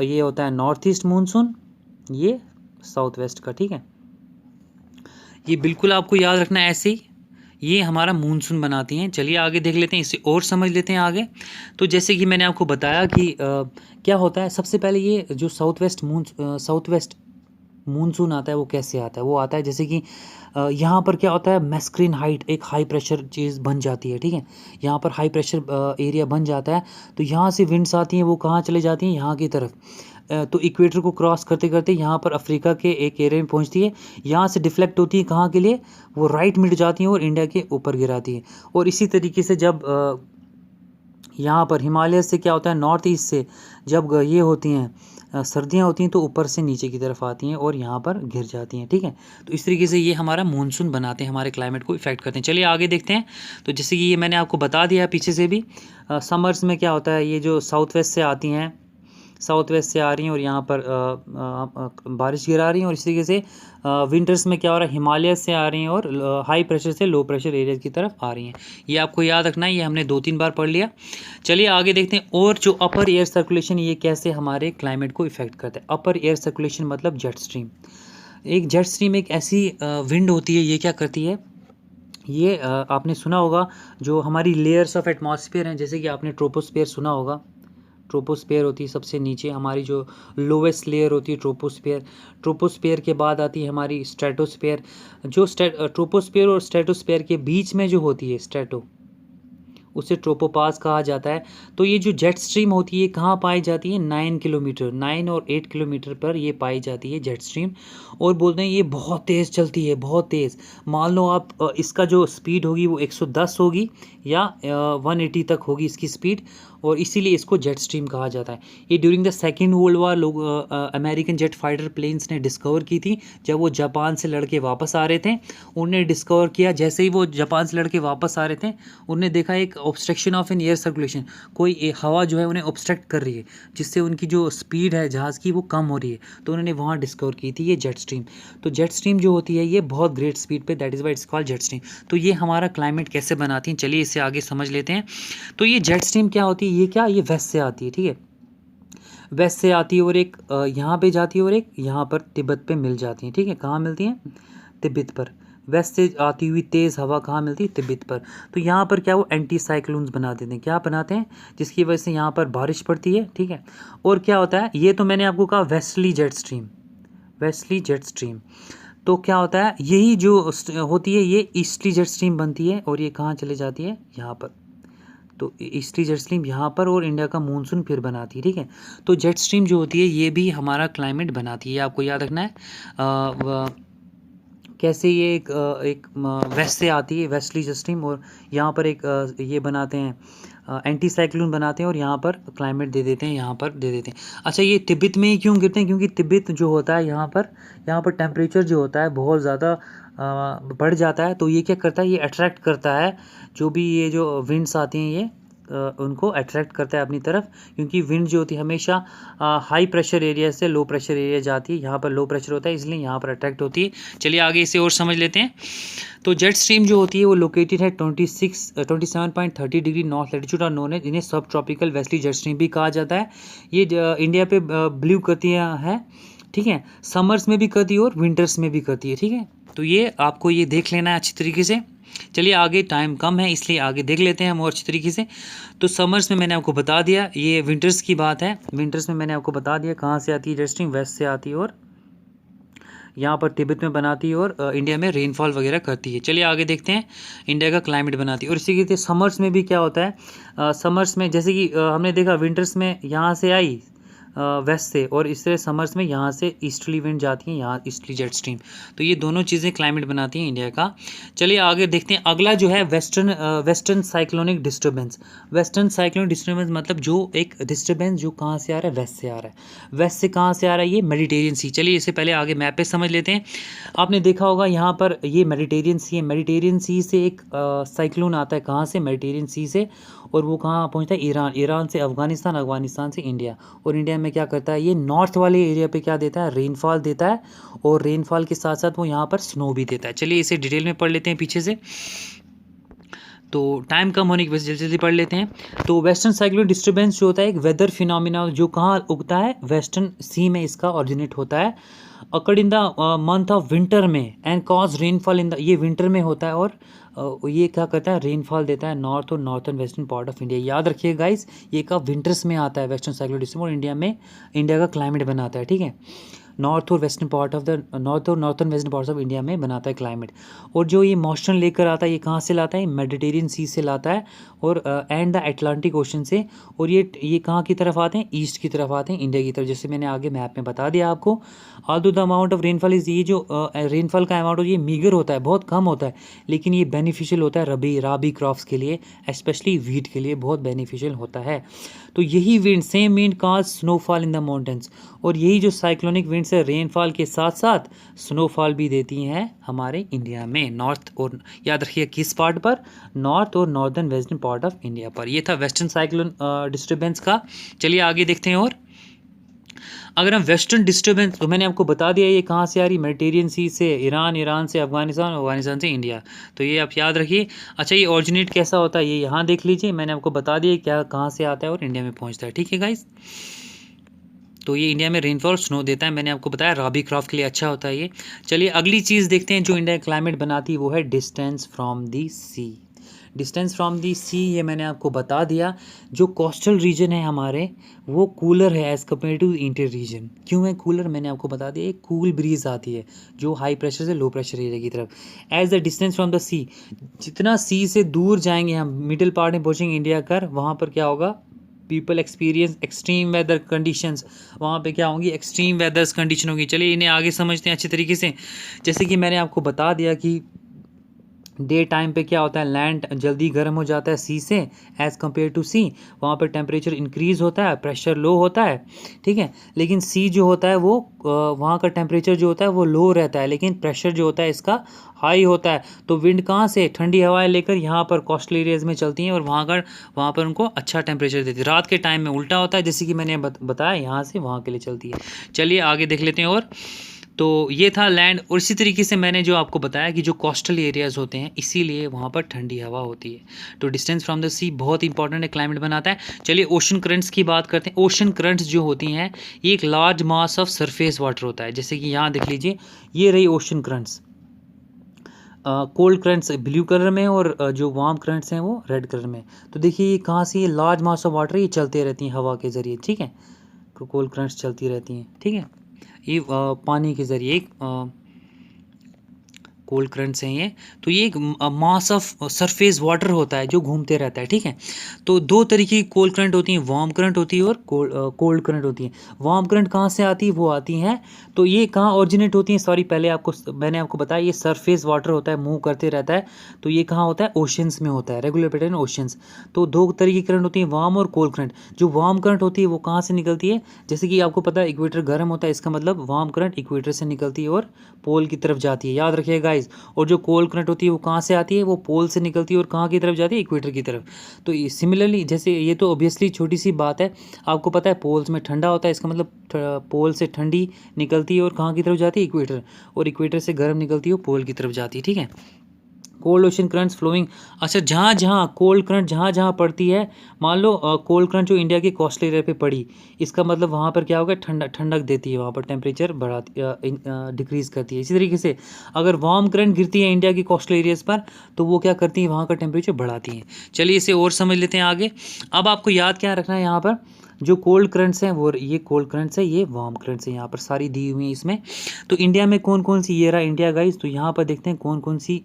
ये होता है नॉर्थ ईस्ट मानसून, ये साउथ वेस्ट का, ठीक है। ये बिल्कुल आपको याद रखना है ऐसे ही, ये हमारा मानसून बनाती हैं। चलिए आगे देख लेते हैं, इसे और समझ लेते हैं आगे। तो जैसे कि मैंने आपको बताया कि क्या होता है, सबसे पहले ये जो साउथ वेस्ट मानसून आता है वो कैसे आता है, वो आता है जैसे कि यहाँ पर क्या होता है, मैस्क्रीन हाइट एक हाई प्रेशर चीज़ बन जाती है, ठीक है। यहाँ पर हाई प्रेशर एरिया बन जाता है, तो यहाँ से विंड्स आती हैं, वो कहाँ चले जाती हैं, यहाँ की तरफ। तो इक्वेटर को क्रॉस करते करते यहाँ पर अफ्रीका के एक एरिया में पहुँचती है, यहाँ से डिफ्लेक्ट होती है कहाँ के लिए, वो राइट मिड जाती हैं और इंडिया के ऊपर गिराती है। और इसी तरीके से जब यहाँ पर हिमालय से क्या होता है, नॉर्थ ईस्ट से जब ये होती हैं सर्दियाँ होती हैं तो ऊपर से नीचे की तरफ आती हैं और यहाँ पर गिर जाती हैं, ठीक है। तो इस तरीके से ये हमारा मानसून बनाते हैं, हमारे क्लाइमेट को इफेक्ट करते हैं। चलिए आगे देखते हैं। तो जैसे कि ये मैंने आपको बता दिया पीछे से भी, समर्स में क्या होता है, ये जो साउथ वेस्ट से आती हैं, साउथ वेस्ट से आ रही हैं और यहाँ पर बारिश गिरा रही हैं, और इस तरीके से विंटर्स में क्या हो रहा है, हिमालय से आ रही हैं और हाई प्रेशर से लो प्रेशर एरिया की तरफ आ रही हैं। ये आपको याद रखना है, ये हमने 2-3 बार पढ़ लिया। चलिए आगे देखते हैं। और जो अपर एयर सर्कुलेशन, ये कैसे हमारे क्लाइमेट को इफेक्ट करता है। अपर एयर सर्कुलेशन मतलब जेट स्ट्रीम। एक जेट स्ट्रीम एक ऐसी विंड होती है, ये क्या करती है, ये आपने सुना होगा जो हमारी लेयर्स ऑफ एटमॉस्फेयर हैं, जैसे कि आपने ट्रोपोस्फेयर सुना होगा। ट्रोपोस्फेयर होती है सबसे नीचे, हमारी जो लोवेस्ट लेयर होती है ट्रोपोस्फेयर। ट्रोपोस्फेयर के बाद आती है हमारी स्ट्रेटोस्फेयर। जो ट्रोपोस्फेयर और स्ट्रेटोस्फेयर के बीच में जो होती है स्ट्रेटो, उसे ट्रोपोपास कहा जाता है। तो ये जो जेट स्ट्रीम होती है कहाँ पाई जाती है, 9 किलोमीटर, 9 और 8 किलोमीटर पर ये पाई जाती है जेट स्ट्रीम। और बोलते हैं ये बहुत तेज़ चलती है, बहुत तेज़। मान लो आप इसका जो स्पीड होगी वो 110 होगी या 180 तक होगी इसकी स्पीड, और इसीलिए इसको जेट स्ट्रीम कहा जाता है। ये during the second world war लोग अमेरिकन जेट फाइटर प्लेन्स ने डिस्कवर की थी, जब वो जापान से लड़के वापस आ रहे थे। उन्होंने डिस्कवर किया, जैसे ही वो जापान से लड़के वापस आ रहे थे, उन्होंने देखा एक obstruction of an air circulation, कोई हवा जो है उन्हें ऑब्स्ट्रक्ट कर रही है, जिससे उनकी जो स्पीड है जहाज़ की वो कम हो रही है। तो उन्होंने वहाँ डिस्कवर की थी ये जेट स्ट्रीम। तो जेट स्ट्रीम जो होती है ये बहुत ग्रेट स्पीड पे, that is why it's called jet stream. तो ये हमारा क्लाइमेट कैसे बनाती हैं, चलिए इसे आगे समझ लेते हैं। तो ये जेट स्ट्रीम क्या होती है, ये क्या, ये वेस्ट से आती है, ठीक है, वेस्ट से आती है और एक यहाँ पे जाती है और एक यहाँ पर तिब्बत पे मिल जाती है, ठीक है। कहाँ मिलती हैं, तिब्बत पर। वेस्ट से आती हुई तेज़ हवा कहाँ मिलती है, तिब्बत पर। तो यहाँ पर क्या वो एंटी साइक्लोन्स बना देते हैं, क्या बनाते हैं, जिसकी वजह से यहाँ पर बारिश पड़ती है, ठीक है। और क्या होता है, ये तो मैंने आपको कहा vastly jet stream, vastly jet stream. तो क्या होता है, यही जो होती है ये ईस्टली जेट स्ट्रीम बनती है और ये कहाँ चले जाती है, यहाँ पर। तो ईस्टली जेट स्ट्रीम यहाँ पर और इंडिया का मानसून फिर बनाती है, ठीक है। तो जेट स्ट्रीम जो होती है ये भी हमारा क्लाइमेट बनाती है, आपको याद रखना है। कैसे ये एक वेस्ट से आती है, वेस्टली जेट स्ट्रीम, और यहाँ पर एक ये बनाते हैं, एंटी साइक्लोन बनाते हैं और यहाँ पर क्लाइमेट दे देते हैं, यहाँ पर दे देते हैं। अच्छा, ये तिब्बत में ही क्यों गिरते हैं, क्योंकि तिब्बत जो होता है यहाँ पर टेम्परेचर जो होता है बहुत ज़्यादा बढ़ जाता है। तो ये क्या करता है, ये अट्रैक्ट करता है, जो भी ये जो विंड्स आती हैं ये उनको अट्रैक्ट करता है अपनी तरफ, क्योंकि विंड जो होती है हमेशा हाई प्रेशर एरिया से लो प्रेशर एरिया जाती है। यहाँ पर लो प्रेशर होता है इसलिए यहाँ पर अट्रैक्ट होती है। चलिए आगे इसे और समझ लेते हैं। तो जेट स्ट्रीम जो होती है वो लोकेटेड है 27.30 डिग्री नॉर्थ लैटिट्यूड और नोन है, इन्हें सब ट्रॉपिकल वेस्टली जेट स्ट्रीम भी कहा जाता है। ये इंडिया पे ब्लू करती है, ठीक है, समर्स में भी करती है और विंटर्स में भी करती है, ठीक है। तो ये आपको ये देख लेना है अच्छी तरीके से। चलिए आगे, टाइम कम है इसलिए आगे देख लेते हैं हम और अच्छी तरीके से। तो समर्स में मैंने आपको बता दिया, ये विंटर्स की बात है। विंटर्स में मैंने आपको बता दिया कहाँ से आती है जेट स्ट्रीम, वेस्ट से आती है और यहाँ पर तिब्बत में बनाती है और इंडिया में रेनफॉल वगैरह करती है। चलिए आगे देखते हैं, इंडिया का क्लाइमेट बनाती है। और इसी के समर्स में भी क्या होता है, समर्स में जैसे कि हमने देखा विंटर्स में यहाँ से आई वेस्ट से, और इस तरह समर्स में यहाँ से ईस्टर्ली विंड जाती है, यहाँ ईस्टर्ली जेट स्ट्रीम। तो ये दोनों चीज़ें क्लाइमेट बनाती हैं इंडिया का। चलिए आगे देखते हैं। अगला जो है western cyclonic disturbance. Western cyclonic disturbance मतलब जो एक डिस्टर्बेंस जो कहाँ से आ रहा है, वेस्ट से आ रहा है। वेस्ट से कहाँ से आ रहा है, ये मेडिटेरियन सी। चलिए इससे पहले आगे मैप पे समझ लेते हैं। आपने देखा होगा यहाँ पर ये मेडिटेरियन सी है, मेडिटेरियन सी से एक साइक्लोन आता है, कहाँ से, मेडिटेरियन सी से, और वो कहाँ पहुँचता है, ईरान, ईरान से अफगानिस्तान, अफगानिस्तान से इंडिया। और इंडिया में क्या करता है, ये नॉर्थ वाले एरिया पे क्या देता है, रेनफॉल देता है, और रेनफॉल के साथ साथ वो यहाँ पर स्नो भी देता है। चलिए इसे डिटेल में पढ़ लेते हैं पीछे से, तो टाइम कम होने की वजह से जल्दी जल्दी पढ़ लेते हैं। तो वेस्टर्न साइक्लोनिक डिस्टर्बेंस जो होता है एक वेदर फिनोमिना जो कहाँ उगता है, वेस्टर्न सी में इसका ऑरिजिनेट होता है, occurred in the month of winter में, and cause rainfall in the, ये विंटर में होता है, और ये क्या करता है, रेनफॉल देता है नॉर्थ और northern western part of India. याद रखिएगा गाइस, ये कब विंटर्स में आता है वेस्टर्न साइक्लोनिक डिस्टर्बेंस, और इंडिया में इंडिया का क्लाइमेट बनाता है, ठीक है। नॉर्थ और western part of the north और northern western parts of India में बनाता है क्लाइमेट। और जो ये मॉइस्चर लेकर आता है, ये कहाँ से लाता है, मेडिटेरियन सी से लाता है, और एंड द अटलांटिक ओशन से। और ये कहाँ की तरफ आते हैं, ईस्ट की तरफ आते हैं, इंडिया की तरफ, जैसे मैंने आगे मैप में बता दिया आपको। Although the amount of rainfall is, ये जो रेनफॉल का अमाउंट ये मीगर होता है, बहुत कम होता है, लेकिन ये बेनिफिशियल होता है राबी क्रॉप्स के लिए, स्पेशली वीट के लिए बहुत बेनिफिशियल होता है। तो यही wind, same wind cause snowfall in the mountains, और यही जो साइक्लोनिक विंड्स है रेनफॉल के साथ साथ स्नोफॉल भी देती हैं हमारे इंडिया में, नॉर्थ और, याद रखिए किस पार्ट पर, नॉर्थ और northern western part of India पर। ये था वेस्टर्न साइक्लोन डिस्टर्बेंस का। चलिए आगे देखते हैं। और अगर हम वेस्टर्न डिस्टर्बेंस, तो मैंने आपको बता दिया ये कहाँ से आ रही, मेडिटेरियन सी से, ईरान, ईरान से अफगानिस्तान, अफगानिस्तान से इंडिया। तो ये आप याद रखिए। अच्छा ये ऑरिजिनेट कैसा होता है, ये यहाँ देख लीजिए, मैंने आपको बता दिया क्या कहाँ से आता है और इंडिया में पहुँचता है, ठीक है गाइस। तो ये इंडिया में रेनफॉल स्नो देता है, मैंने आपको बताया राबी क्रॉप के लिए अच्छा होता है ये। चलिए अगली चीज़ देखते हैं जो इंडिया क्लाइमेट बनाती है, वो है distance from the sea. Distance from the sea, ये मैंने आपको बता दिया। जो कोस्टल रीजन है हमारे, वो कूलर है as compare to inter region. क्यों है कूलर, मैंने आपको बता दिया, एक कूल ब्रीज आती है जो हाई प्रेशर से लो प्रेशर एरिया की तरफ। As the distance from the sea, जितना सी से दूर जाएंगे हम, मिडिल पार्ट में पहुँचेंगे इंडिया कर, वहाँ पर क्या होगा, people experience extreme weather conditions, वहाँ पे क्या होंगी, एक्सट्रीम वेदर्स कंडीशन होगी। चलिए इन्हें आगे समझते हैं अच्छी तरीके से। जैसे कि मैंने आपको बता दिया कि डे टाइम पे क्या होता है, लैंड जल्दी गर्म हो जाता है सी से एज़ कम्पेयर टू सी, वहाँ पर टेम्परेचर इंक्रीज़ होता है, प्रेशर लो होता है, ठीक है। लेकिन सी जो होता है वो वहाँ का टेम्परेचर जो होता है वो लो रहता है, लेकिन प्रेशर जो होता है इसका हाई होता है। तो विंड कहाँ से, ठंडी हवाएं लेकर यहाँ पर कोस्टल एरियाज़ में चलती हैं, और वहाँ पर उनको अच्छा टेम्परेचर देती है। रात के टाइम में उल्टा होता है, जैसे कि मैंने बताया, यहाँ से वहाँ के लिए चलती है। चलिए आगे देख लेते हैं। और तो ये था लैंड, और इसी तरीके से मैंने जो आपको बताया कि जो कोस्टल एरियाज़ होते हैं इसीलिए वहाँ पर ठंडी हवा होती है। तो डिस्टेंस फ्रॉम द सी बहुत इंपॉर्टेंट है, क्लाइमेट बनाता है। चलिए ओशन करंट्स की बात करते हैं। ओशन करंट्स जो होती हैं ये एक large mass of surface water होता है, जैसे कि यहाँ देख लीजिए, ये रही ocean currents. Cold currents blue colour में, और जो वार्म करंट्स हैं वो रेड कलर में। तो देखिए ये कहाँ से, ये लार्ज मास ऑफ वाटर ये चलते रहती हैं हवा के ज़रिए, ठीक है। तो कोल्ड करंट्स चलती रहती हैं, ठीक है। ये पानी के ज़रिए एक कोल्ड करंट्स हैं ये। तो ये एक मास ऑफ सरफेस वाटर होता है जो घूमते रहता है, ठीक है। तो दो तरीके की कोल्ड करंट होती हैं, वार्म करंट होती है और कोल्ड करंट होती है। वार्म करंट कहाँ से आती है, वो आती हैं, तो ये कहाँ ओरिजिनेट होती हैं, सॉरी पहले मैंने आपको बताया ये सरफेस वाटर होता है, मूव करते रहता है। तो ये कहाँ होता है, ओशंस में होता है, रेगुलर पैटर्न ओशंस। तो दो तरीके की करंट होती है, वार्म और कोल्ड करंट। जो वार्म करंट होती है वो कहाँ से निकलती है, जैसे कि आपको पता है इक्वेटर गर्म होता है, इसका मतलब वार्म करंट इक्वेटर से निकलती है और पोल की तरफ जाती है, याद रखिएगा गाइस। और जो कोल्ड करंट होती है वो कहाँ से आती है, वो पोल से निकलती है और कहाँ की तरफ जाती है, इक्वेटर की तरफ। तो सिमिलरली, जैसे ये तो ऑब्वियसली छोटी सी बात है, आपको पता है पोल्स में ठंडा होता है, इसका मतलब पोल से ठंडी निकलती है और कहाँ की तरफ जाती है, इक्वेटर, और इक्वेटर से गर्म निकलती है वो पोल की तरफ जाती है, ठीक है। कोल्ड ओशन करंट्स फ्लोइंग, अच्छा जहाँ जहाँ कोल्ड करंट जहाँ जहाँ पड़ती है, मान लो कोल्ड करंट जो इंडिया के कोस्टल एरिया पे पड़ी, इसका मतलब वहाँ पर क्या होगा, ठंडक देती है, वहाँ पर टेम्परेचर बढ़ाती डिक्रीज़ करती है। इसी तरीके से अगर वार्म करंट गिरती है इंडिया की कोस्टल एरियाज़ पर, तो वो क्या करती है, वहाँ का टेम्परेचर बढ़ाती है। चलिए इसे और समझ लेते हैं आगे। अब आपको याद क्या रखना है, यहाँ पर जो कोल्ड करंट्स हैं वो ये कोल्ड करंट्स है, ये वार्म करंट्स है, यहाँ पर सारी दी हुई हैं इसमें। तो इंडिया में कौन कौन सी, ये रहा इंडिया गाइस, तो यहाँ पर देखते हैं कौन कौन सी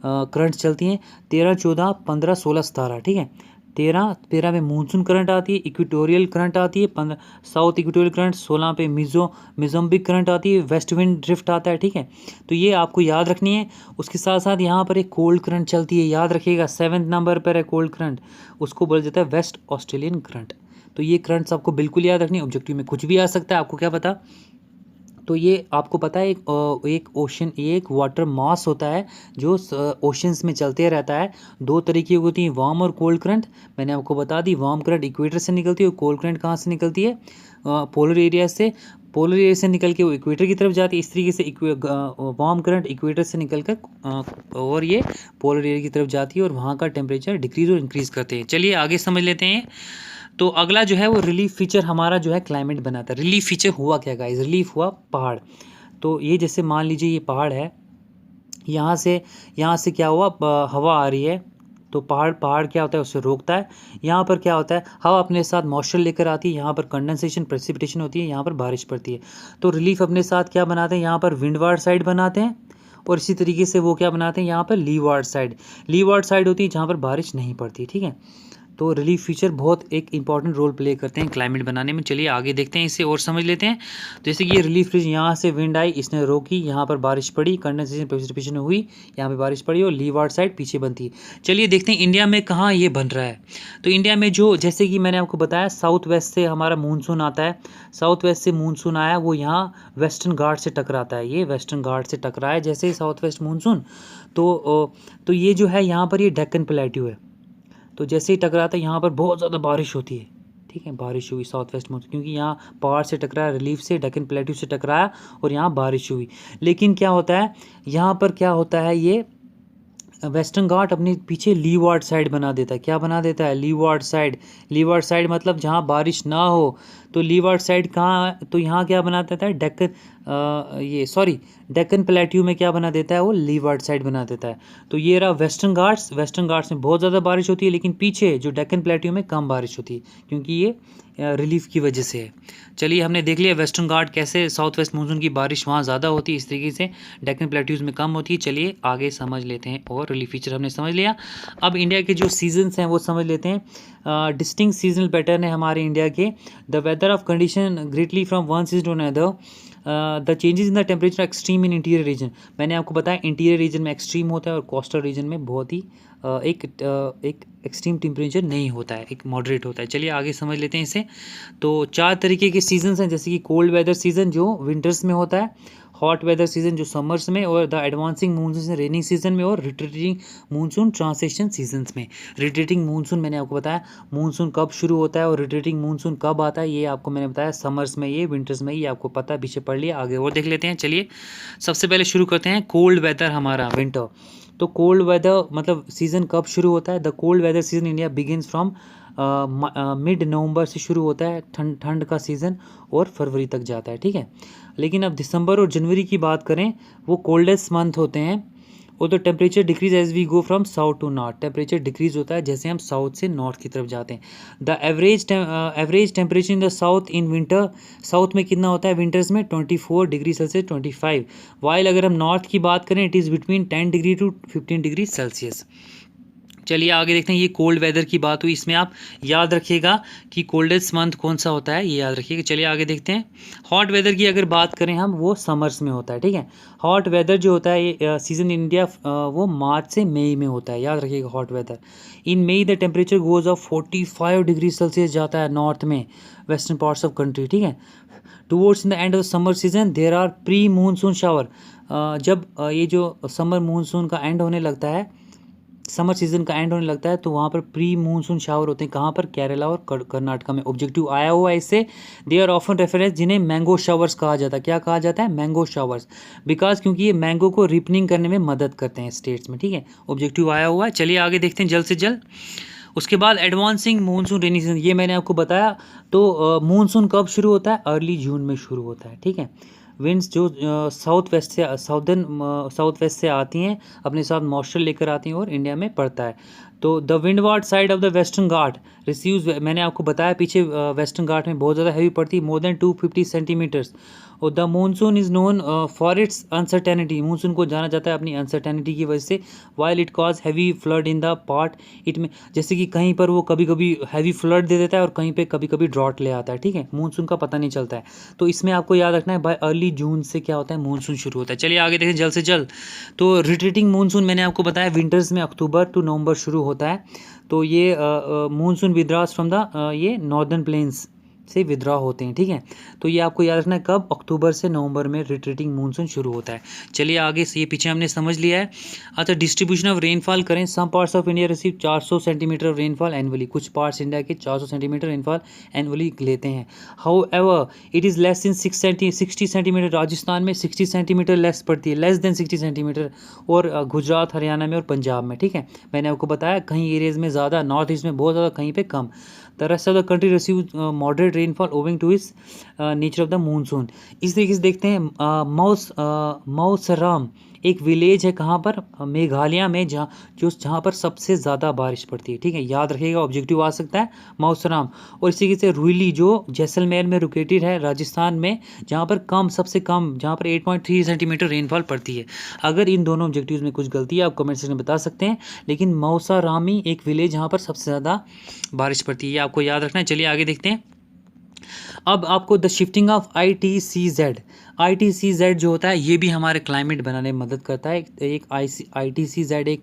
करंट्स चलती हैं, 13, 14, 15, 16, 17, ठीक है। 13 में मूनसून करंट आती है, इक्वेटोरियल करंट आती है, 15 साउथ इक्वेटोरियल करंट, 16 पे मिजोम्बिक करंट आती है, वेस्ट विंड ड्रिफ्ट आता है, ठीक है। तो ये आपको याद रखनी है। उसके साथ साथ यहाँ पर एक कोल्ड करंट चलती है, याद रखिएगा 7 नंबर पर है कोल्ड करंट, उसको बोला जाता है वेस्ट ऑस्ट्रेलियन करंट। तो ये करंट्स आपको बिल्कुल याद रखनी है, ऑब्जेक्टिव में कुछ भी आ सकता है, आपको क्या पता। तो ये आपको पता है एक ओशन, एक वाटर मास होता है जो ओशंस में चलते रहता है। दो तरीके की होती हैं, वार्म और कोल्ड करंट। मैंने आपको बता दी, वार्म करंट इक्वेटर से निकलती है और कोल्ड करंट कहाँ से निकलती है, पोलर एरिया से। पोलर एरिया से निकल के वो इक्वेटर की तरफ जाती है। इस तरीके से वार्म करंट इक्वेटर से निकल कर और ये पोलर एरिया की तरफ जाती है और वहाँ का टेम्परेचर डिक्रीज और इंक्रीज करते हैं। चलिए आगे समझ लेते हैं। तो अगला जो है वो रिलीफ फीचर हमारा जो है क्लाइमेट बनाता है। रिलीफ फीचर हुआ क्या गाइस, रिलीफ हुआ पहाड़। तो ये जैसे मान लीजिए ये पहाड़ है, यहाँ से क्या हुआ, हवा आ रही है, तो पहाड़ क्या होता है, उससे रोकता है। यहाँ पर क्या होता है, हवा अपने साथ मॉइस्चर लेकर आती है, यहाँ पर कंडेंसेशन प्रेसिपिटेशन होती है, यहाँ पर बारिश पड़ती है। तो रिलीफ अपने साथ क्या बनाते हैं, यहाँ पर विंडवार्ड साइड बनाते हैं और इसी तरीके से वो क्या बनाते हैं, यहाँ पर लीवार्ड साइड होती है जहाँ पर बारिश नहीं पड़ती, ठीक है। तो रिलीफ फीचर बहुत एक इंपॉर्टेंट रोल प्ले करते हैं क्लाइमेट बनाने में। चलिए आगे देखते हैं, इसे और समझ लेते हैं। जैसे कि ये रिलीफ फीचर, यहाँ से विंड आई, इसने रोकी, यहाँ पर बारिश पड़ी, कंडेंसेशन प्रेसिपिटेशन हुई, यहाँ पे बारिश पड़ी और लीवार्ड साइड पीछे बनती है। चलिए देखते हैं इंडिया में कहाँ ये बन रहा है। तो इंडिया में जो, जैसे कि मैंने आपको बताया, साउथ वेस्ट से हमारा मानसून आता है। साउथ वेस्ट से मानसून आया, वो यहाँ वेस्टर्न घाट से टकराता है। ये वेस्टर्न घाट से टकराया जैसे ही साउथ वेस्ट मानसून, तो ये जो है यहाँ पर ये डेक्कन प्लेट्यू है। तो जैसे ही टकराता है यहाँ पर बहुत ज़्यादा बारिश होती है, ठीक है। बारिश हुई साउथ वेस्ट मानसून, क्योंकि यहाँ पहाड़ से टकराया, रिलीफ से, डेक्कन प्लेट्यू से टकराया और यहाँ बारिश हुई। लेकिन क्या होता है, यहाँ पर क्या होता है, ये वेस्टर्न घाट अपने पीछे लीवार्ड साइड बना देता है। क्या बना देता है, लीवार्ड साइड मतलब जहाँ बारिश ना हो। तो लीवार्ड साइड कहाँ, तो यहाँ क्या बना देता है, डेक्कन प्लेट्यू में क्या बना देता है, वो लीवार्ड साइड बना देता है। तो ये रहा वेस्टर्न घाट्स में बहुत ज़्यादा बारिश होती है, लेकिन पीछे जो डेक्कन प्लेट्यू में कम बारिश होती है, क्योंकि ये रिलीफ की वजह से है। चलिए हमने देख लिया वेस्टर्न घाट कैसे साउथ वेस्ट मानसून की बारिश वहाँ ज़्यादा होती है, इस तरीके से डेक्कन प्लेट्यूज़ में कम होती है। चलिए आगे समझ लेते हैं, और रिलीफ फीचर हमने समझ लिया। अब इंडिया के जो सीजन्स हैं वो समझ लेते हैं। डिस्टिंक्ट सीजनल पैटर्न है हमारे इंडिया के। The weather of condition greatly from one season to another. The changes in the temperature extreme in interior region. मैंने आपको बताया इंटीरियर रीजन में एक्सट्रीम होता है और कोस्टल रीजन में बहुत ही एक एक्सट्रीम टेम्परेचर नहीं होता है, एक मॉडरेट होता है। चलिए आगे समझ लेते हैं इसे। तो 4 तरीके के सीजन्स हैं, जैसे कि कोल्ड वेदर सीजन जो विंटर्स में होता है, हॉट वेदर सीजन जो समर्स में, और the advancing monsoon raining season में, और रिट्रीटिंग मानसून ट्रांजिशन सीजन्स में। रिट्रीटिंग मानसून मैंने आपको बताया मानसून कब शुरू होता है और रिट्रीटिंग मानसून कब आता है, ये आपको मैंने बताया समर्स में, ये विंटर्स में, ये आपको पता है, पीछे पढ़ लिया। आगे और देख लेते हैं। चलिए सबसे पहले शुरू करते हैं कोल्ड वेदर हमारा, विंटर। तो कोल्ड वेदर मतलब सीज़न कब शुरू होता है, the cold weather season India begins from mid November से शुरू होता है, ठंड का सीज़न, और फरवरी तक जाता है, ठीक है। लेकिन अब दिसंबर और जनवरी की बात करें, वो कोल्डेस्ट मंथ होते हैं, और तो temperature decrease as we go from south to north. Temperature decrease होता है जैसे हम साउथ से नॉर्थ की तरफ जाते हैं। The average temperature in the south in winter, south में कितना होता है विंटर्स में, 24 डिग्री सेल्सियस 25। वाइल अगर हम नॉर्थ की बात करें, it is between 10 degree to 15 degree Celsius. चलिए आगे देखते हैं। ये कोल्ड वेदर की बात हुई, इसमें आप याद रखिएगा कि कोल्डेस्ट मंथ कौन सा होता है, ये याद रखिएगा। चलिए आगे देखते हैं। हॉट वेदर की अगर बात करें हम, वो समर्स में होता है, ठीक है। हॉट वेदर जो होता है ये सीजन इन इंडिया वो मार्च से मई में होता है, याद रखिएगा hot weather. In May the temperature goes of 45 degree Celsius जाता है नॉर्थ में, वेस्टर्न पार्ट्स ऑफ कंट्री, ठीक है। Towards in the end of summer season there are pre monsoon shower. जब ये जो समर मानसून का एंड होने लगता है, समर सीजन का एंड होने लगता है, तो वहाँ पर प्री मानसून शावर होते हैं। कहाँ पर, केरला और कर्नाटका में। ऑब्जेक्टिव आया हुआ है इससे। दे आर ऑफन रेफरेंस, जिन्हें मैंगो शावर्स कहा जाता है। क्या कहा जाता है, मैंगो शावर्स, बिकॉज क्योंकि ये मैंगो को रिपनिंग करने में मदद करते हैं स्टेट्स में, ठीक है। ऑब्जेक्टिव आया हुआ है। चलिए आगे देखते हैं जल्द से जल्द। उसके बाद एडवांसिंग मानसून रेनी सीजन, ये मैंने आपको बताया। तो मानसून कब शुरू होता है, अर्ली जून में शुरू होता है, ठीक है। विंड्स जो साउथ वेस्ट से आती हैं, अपने साथ मॉइस्चर लेकर आती हैं और इंडिया में पड़ता है। तो the windward side of the western Ghat receives, मैंने आपको बताया पीछे वेस्टर्न घाट में बहुत ज़्यादा हैवी पड़ती है, मोर देन 250 सेंटीमीटर्स। और the monsoon is known for its uncertainty, monsoon को जाना जाता है अपनी अनसर्टेनिटी की वजह से। While it cause heavy flood in the part it में, जैसे कि कहीं पर वो कभी कभी हैवी फ्लड दे देता है और कहीं पे कभी कभी ड्रॉट ले आता है, ठीक है, मानसून का पता नहीं चलता है। तो इसमें आपको याद रखना है बाय अर्ली जून से क्या होता है, मानसून शुरू होता है। चलिए आगे देखें जल्द से जल्द। तो रिट्रीटिंग मानसून मैंने आपको बताया विंटर्स में अक्टूबर टू नवंबर शुरू होता है। तो ये मानसून विद्रास फ्रॉम द ये नॉर्दर्न प्लेन्स से विद्रॉ होते हैं, ठीक है। तो ये आपको याद रखना है कब, अक्टूबर से नवंबर में रिट्रीटिंग मानसून शुरू होता है। चलिए आगे से, ये पीछे हमने समझ लिया है। अच्छा, डिस्ट्रीब्यूशन ऑफ रेनफॉल करें। Some parts of India receive 400 centimetre of rainfall annually, कुछ पार्ट्स इंडिया के 400 सेंटीमीटर रेनफॉल एनुअली लेते हैं। However it is less in 60 centimetre, Rajasthan में 60 सेंटीमीटर लेस पड़ती है, लेस देन 60 सेंटीमीटर, और गुजरात, हरियाणा में और पंजाब में, ठीक है। मैंने आपको बताया कहीं एरियाज़ में ज़्यादा, नॉर्थ ईस्ट में बहुत ज़्यादा, कहीं पे कम। The rest of the country receive moderate rainfall owing to इस नेचर ऑफ द मानसून। इस तरीके से देखते हैं मौसराम एक विलेज है, कहाँ पर, मेघालय में, जहाँ पर सबसे ज़्यादा बारिश पड़ती है, ठीक है, याद रखिएगा, ऑब्जेक्टिव आ सकता है मौसराम। और इसी तरीके से रुइली जो जैसलमेर में लोकेटेड है राजस्थान में, जहाँ पर कम, सबसे कम, जहाँ पर 8.3 सेंटीमीटर रेनफॉल पड़ती है। अगर इन दोनों ऑब्जेक्टिव्स में कुछ गलती है आप कमेंट सेक्शन में बता सकते हैं, लेकिन मौसारामी एक विलेज जहाँ पर सबसे ज़्यादा बारिश पड़ती है, आपको याद रखना है। चलिए आगे देखते हैं। अब आपको the shifting of ITCZ, ITCZ जो होता है ये भी हमारे क्लाइमेट बनाने में मदद करता है। एक ITCZ एक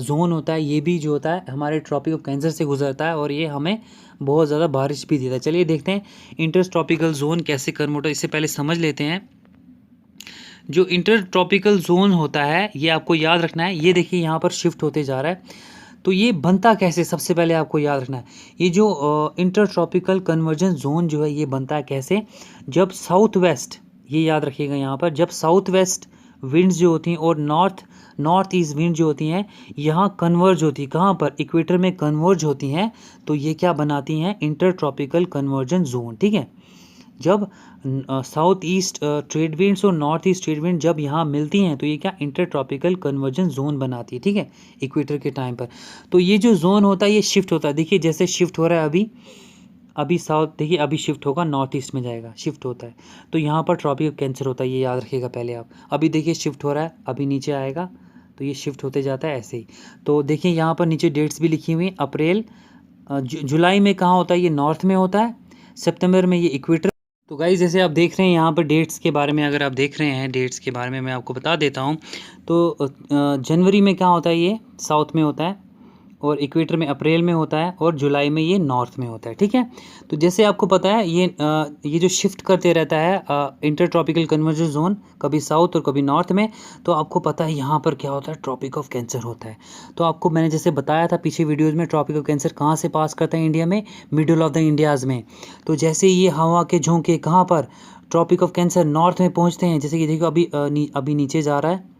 जोन होता है, ये भी जो होता है हमारे ट्रॉपिक ऑफ कैंसर से गुजरता है और ये हमें बहुत ज़्यादा बारिश भी देता है। चलिए देखते हैं इंटर ट्रॉपिकल जोन कैसे कन्वर्ट होता है, इससे पहले समझ लेते हैं। जो इंटर ट्रॉपिकल जोन होता है ये आपको याद रखना है, ये देखिए यहाँ पर शिफ्ट होते जा रहा है। तो ये बनता कैसे, सबसे पहले आपको याद रखना है, ये जो इंटर ट्रॉपिकल कन्वर्जेंस जोन जो है ये बनता है कैसे, जब साउथ वेस्ट, ये याद रखिएगा यहाँ पर, जब साउथ वेस्ट विंड्स जो होती हैं और नॉर्थ ईस्ट विंड जो होती हैं यहाँ कन्वर्ज होती है, कहाँ पर, इक्वेटर में कन्वर्ज होती हैं, तो ये क्या बनाती हैं, इंटर ट्रॉपिकल कन्वर्जेंस जोन, ठीक है। जब साउथ ईस्ट ट्रेड विंड्स और नॉर्थ ईस्ट ट्रेड विंड जब यहाँ मिलती हैं तो ये क्या, इंटर ट्रॉपिकल कन्वर्जेंस जोन बनाती है, ठीक है, इक्वेटर के टाइम पर। तो ये जो जोन होता है ये शिफ्ट होता है, देखिए जैसे शिफ्ट हो रहा है अभी साउथ, देखिए अभी शिफ्ट होगा, नॉर्थ ईस्ट में जाएगा, शिफ्ट होता है, तो यहाँ पर ट्रॉपिक ऑफ कैंसर होता है, ये याद रखिएगा पहले आप। अभी देखिए शिफ्ट हो रहा है, अभी नीचे आएगा, तो ये शिफ्ट होते जाता है ऐसे ही। तो देखिए यहाँ पर नीचे डेट्स भी लिखी हुई, अप्रैल, जुलाई में कहाँ होता है, ये नॉर्थ में होता है, सितंबर में ये इक्वेटर। तो गाइस जैसे आप देख रहे हैं यहाँ पर डेट्स के बारे में, अगर आप देख रहे हैं डेट्स के बारे में मैं आपको बता देता हूँ। तो जनवरी में क्या होता है, ये साउथ में होता है, और इक्वेटर में अप्रैल में होता है, और जुलाई में ये नॉर्थ में होता है, ठीक है। तो जैसे आपको पता है ये जो शिफ्ट करते रहता है इंटर ट्रॉपिकल कन्वर्जेंस जोन, कभी साउथ और कभी नॉर्थ में, तो आपको पता है यहाँ पर क्या होता है, ट्रॉपिक ऑफ कैंसर होता है। तो आपको मैंने जैसे बताया था पीछे वीडियोज़ में, ट्रॉपिक ऑफ कैंसर कहाँ से पास करता है इंडिया में, मिडल ऑफ द इंडियाज़ में। तो जैसे ये हवा के झोंके कहाँ पर, ट्रॉपिक ऑफ कैंसर नॉर्थ में पहुँचते हैं, जैसे कि देखो अभी नीचे जा रहा है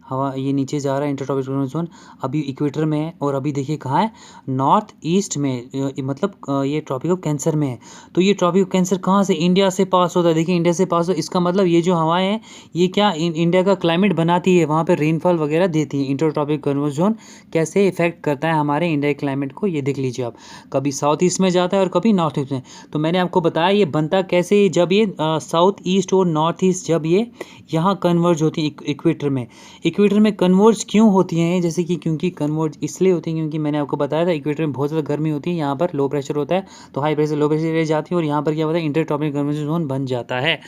हवा, ये नीचे जा रहा है इंटर ट्रॉपिकल जोन, अभी इक्वेटर में है, और अभी देखिए कहाँ है, नॉर्थ ईस्ट में, मतलब ये ट्रॉपिक ऑफ कैंसर में है। तो ये ट्रॉपिक ऑफ कैंसर कहाँ से, इंडिया से पास होता है, देखिए इंडिया से पास हो, इसका मतलब ये जो हवाएं हैं ये क्या इंडिया का क्लाइमेट बनाती है, वहाँ पर रेनफॉल वगैरह देती है। इंटर ट्रॉपिकल कन्वर्जेंस जोन कैसे इफेक्ट करता है हमारे इंडिया के क्लाइमेट को, ये देख लीजिए आप, कभी साउथ ईस्ट में जाता है और कभी नॉर्थ ईस्ट में। तो मैंने आपको बताया ये बनता कैसे, जब ये साउथ ईस्ट और नॉर्थ ईस्ट जब ये यहाँ कन्वर्ज होती है इक्वेटर में कन्वर्ज क्यों होती हैं, जैसे कि क्योंकि कन्वर्ज इसलिए होती हैं क्योंकि मैंने आपको बताया था इक्वेटर में बहुत ज़्यादा गर्मी होती है, यहाँ पर लो प्रेशर होता है, तो high pressure low pressure area जाती है और यहाँ पर क्या होता है, इंटर ट्रॉपिकल कन्वर्जेंस जोन बन जाता है।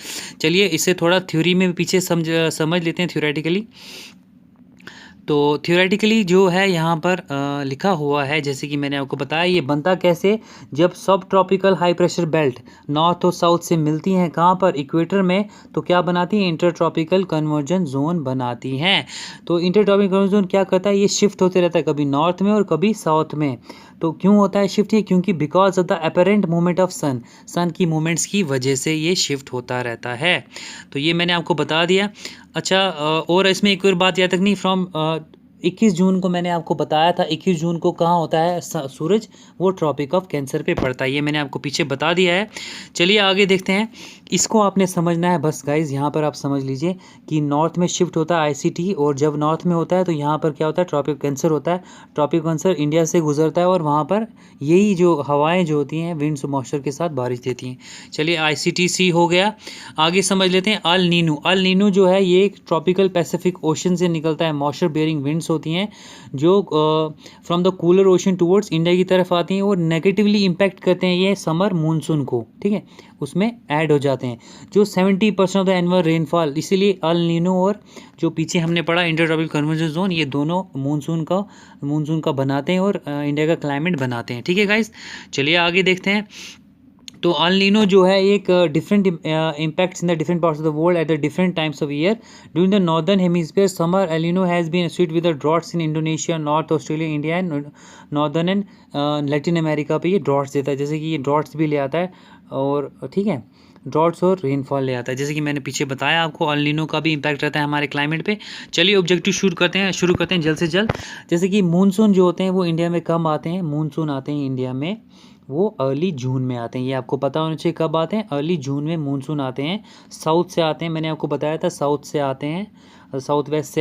चलिए इससे थोड़ा थ्योरी में पीछे समझ लेते हैं थ्योरेटिकली। तो थियोरेटिकली जो है यहाँ पर लिखा हुआ है, जैसे कि मैंने आपको बताया ये बनता कैसे, जब सब tropical high pressure belt north और साउथ से मिलती हैं कहाँ पर, इक्वेटर में, तो क्या बनाती हैं, इंटर ट्रॉपिकल कन्वर्जेंस जोन बनाती हैं। तो इंटर ट्रॉपिकल कन्वर्जेंस जोन क्या करता है, ये शिफ्ट होते रहता है, कभी नॉर्थ में और कभी साउथ में। तो क्यों होता है शिफ्ट, ये क्योंकि because of the apparent movement of sun की मूवमेंट्स की वजह से ये शिफ्ट होता रहता है। तो ये मैंने आपको बता दिया। अच्छा और इसमें एक और बात याद रखनी, फ्रॉम 21 जून को मैंने आपको बताया था, 21 जून को कहाँ होता है सूरज, वो ट्रॉपिक ऑफ कैंसर पे पड़ता है, ये मैंने आपको पीछे बता दिया है। चलिए आगे देखते हैं, इसको आपने समझना है बस गाइज, यहाँ पर आप समझ लीजिए कि नॉर्थ में शिफ्ट होता है आईसीटी, और जब नॉर्थ में होता है तो यहाँ पर क्या होता है, ट्रॉपिक कैंसर होता है। ट्रॉपिक कैंसर इंडिया से गुजरता है और वहाँ पर यही जो हवाएं जो होती हैं विंड्स मॉइस्चर के साथ बारिश देती हैं। चलिए आईसीटीसी हो गया। आगे समझ लेते हैं अल नीनो। अल नीनो जो है ये एक ट्रॉपिकल पैसिफिक ओशन से निकलता है, मॉइस्चर बेयरिंग विंड्स होती हैं जो from the cooler ocean towards India की तरफ आती हैं और नेगेटिवली इम्पैक्ट करते हैं ये समर मानसून को, ठीक है, उसमें ऐड हो जाते हैं जो 70% ऑफ द एनुअल रेनफॉल। इसीलिए अल नीनो और जो पीछे हमने पढ़ा इंटर ट्रॉपिकल कन्वर्जेंस जोन, ये दोनों मानसून का बनाते हैं और इंडिया का क्लाइमेट बनाते हैं, ठीक है गाइस। चलिए आगे देखते हैं। तो अल नीनो जो है एक different impacts in the different parts of the world at the different times of year. During the northern hemisphere summer El Nino has been associated with the droughts in Indonesia, north Australia, India and northern and Latin America पे ये droughts देता है, जैसे कि ये droughts भी ले आता है और ठीक है, ड्रॉट्स और रेनफॉल ले आता है, जैसे कि मैंने पीछे बताया आपको अल नीनो का भी इम्पैक्ट रहता है हमारे क्लाइमेट पे। चलिए ऑब्जेक्टिव शुरू करते हैं जल्द से जल्द। जैसे कि मानसून जो होते हैं वो इंडिया में कब आते हैं, मानसून आते हैं इंडिया में वो अर्ली जून में आते हैं, ये आपको पता होना चाहिए कब आते हैं, अर्ली जून में मानसून आते हैं। साउथ से आते हैं, मैंने आपको बताया था साउथ से आते हैं, साउथ वेस्ट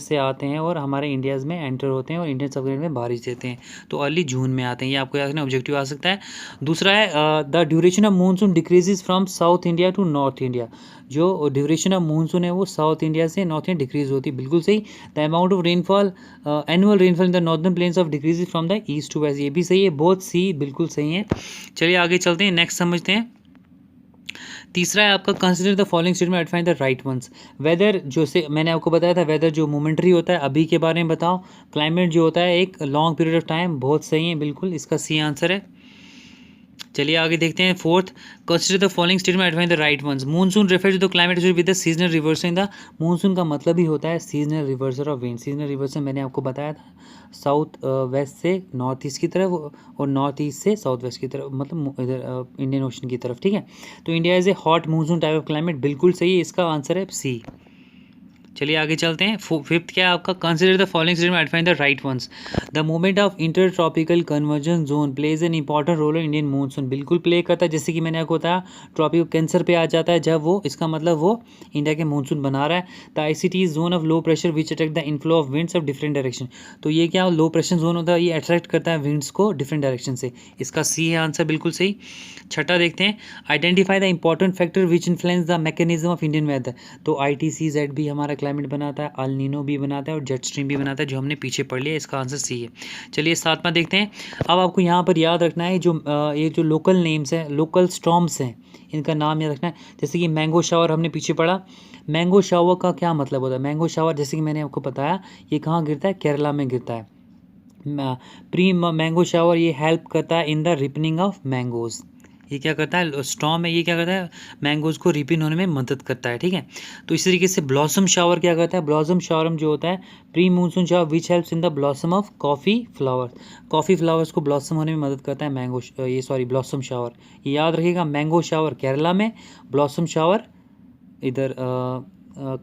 से आते हैं और हमारे इंडियाज़ में एंटर होते हैं और इंडियन सबकॉन्टिनेंट में बारिश देते हैं, तो अर्ली जून में आते हैं, ये आपको याद रखना ऑब्जेक्टिव आ सकता है। दूसरा है the duration of monsoon decreases from south India to north India. जो ड्यूरेशन ऑफ मानसून है वो साउथ इंडिया से नॉर्थ इंडिया डिक्रीज होती है, बिल्कुल सही। The amount of rainfall annual rainfall in the northern plains of decreases from the east to west, ये भी सही है, बहुत सी बिल्कुल सही है। चलिए आगे चलते हैं, नेक्स्ट समझते हैं। तीसरा है आपका consider the following statement and find the right ones. Weather जो से मैंने आपको बताया था, वेदर जो मोमेंटरी होता है अभी के बारे में बताओ, क्लाइमेट जो होता है एक लॉन्ग पीरियड ऑफ टाइम, बहुत सही है बिल्कुल, इसका सी आंसर है। चलिए आगे देखते हैं fourth, consider the following statement and find the right ones. Monsoon refers to the climate with the seasonal reversal in the, monsoon का मतलब ही होता है seasonal reversal of wind. Seasonal reversal मैंने आपको बताया था साउथ वेस्ट से नॉर्थ ईस्ट की तरफ और नॉर्थ ईस्ट से साउथ वेस्ट की तरफ, मतलब इधर इंडियन ओशन की तरफ, ठीक है। तो India is a hot monsoon type of climate, बिल्कुल सही है, इसका आंसर है सी। चलिए आगे चलते हैं। फिफ्थ क्या है आपका, consider the following statement and find the right ones. The movement of inter tropical convergence zone plays an important role in Indian monsoon, बिल्कुल प्ले करता है, जैसे कि मैंने आपको बताया ट्रॉपिकल कैंसर पे आ जाता है जब वो, इसका मतलब वो इंडिया के मानसून बना रहा है। The ICT is zone of low pressure which attract the inflow of winds of different direction. तो ये क्या लो प्रेशर जोन होता है, ये अट्रैक्ट करता है विंड्स को डिफरेंट डायरेक्शन से, इसका सी है आंसर, बिल्कुल सही। छठा देखते हैं, identify the important factor which influence the mechanism of Indian weather. तो ITCZ भी हमारा क्लाइमेट बनाता है, अल नीनो भी बनाता है और जेट स्ट्रीम भी बनाता है, जो हमने पीछे पढ़ लिया, इसका आंसर सी है। चलिए सातवां देखते हैं। अब आपको यहाँ पर याद रखना है जो ये जो लोकल नेम्स हैं, लोकल स्टॉर्म्स हैं, इनका नाम याद रखना है। जैसे कि मैंगो शावर हमने पीछे पढ़ा, मैंगो शावर का क्या मतलब होता है, मैंगो शावर जैसे कि मैंने आपको बताया ये कहाँ गिरता है, केरला में गिरता है। प्री मैंगो शावर ये हेल्प करता है in the ripening of mangoes, ये क्या करता है, स्टॉर्म है, ये क्या करता है, मैंगोज़ को रिपिन होने में मदद करता है, ठीक है। तो इसी तरीके से ब्लॉसम शावर क्या करता है, ब्लॉसम शावर जो होता है pre monsoon shower which helps in the blossom of coffee flowers, coffee flowers को ब्लॉसम होने में मदद करता है ब्लॉसम शावर, ये याद रखिएगा। मैंगो शावर केरला में, ब्लॉसम शावर इधर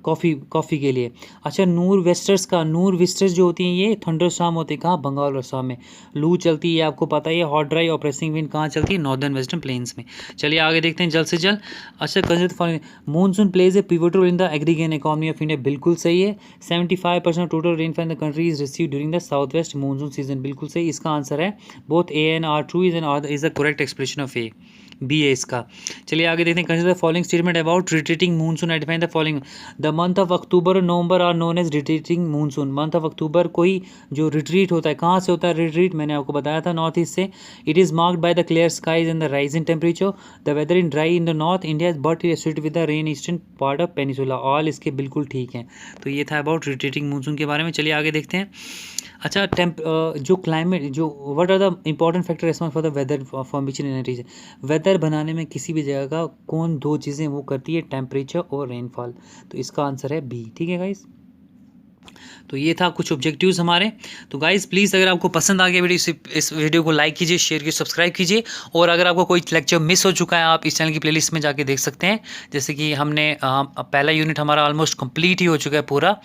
कॉफ़ी के लिए। अच्छा नूर वेस्टर्स जो होती हैं ये थंडर स्टॉर्म होते हैं कहाँ, बंगाल और असम में। लू चलती है आपको पता ही है, हॉट ड्राई और प्रेसिंग विंड कहाँ चलती है, नॉर्दर्न वेस्टर्न प्लेन्स में। चलिए आगे देखते हैं जल्द से जल्द। अच्छा consider monsoon plays a pivotal role in the aggregate economy of India, बिल्कुल सही है। 75% total rainfall in the country is receive during the south west monsoon season, बिल्कुल सही, इसका आंसर है both A and R true is the correct expression of A, B है इसका। चलिए आगे देखते हैं, consider following statement about retreating monsoon, identify the following. The month of October और नवंबर are known as retreating monsoon. Month of October कोई जो retreat होता है, कहाँ से होता है रिट्रीट, मैंने आपको बताया था नॉर्थ ईस्ट से। It is marked by the clear skies and the rise in temperature, the weather in dry in the north India but associated with the rain eastern part of peninsula, all इसके बिल्कुल ठीक हैं। तो ये था about retreating monsoon के बारे में। चलिए आगे देखते हैं। अच्छा जो क्लाइमेट जो what are the important factor response for the weather formation in region, weather बनाने में किसी भी जगह का कौन दो चीज़ें वो करती है, टेम्परेचर और रेनफॉल, तो इसका आंसर है बी, ठीक है गाइस। तो ये था कुछ ऑब्जेक्टिव्स हमारे। तो गाइज़ प्लीज़ अगर आपको पसंद आ गया वीडियो, इस वीडियो को लाइक कीजिए, शेयर कीजिए, सब्सक्राइब कीजिए। और अगर आपको कोई लेक्चर मिस हो चुका है, आप इस चैनल की प्लेलिस्ट में जाके देख सकते हैं। जैसे कि हमने पहला यूनिट हमारा ऑलमोस्ट कंप्लीट ही हो चुका है पूरा।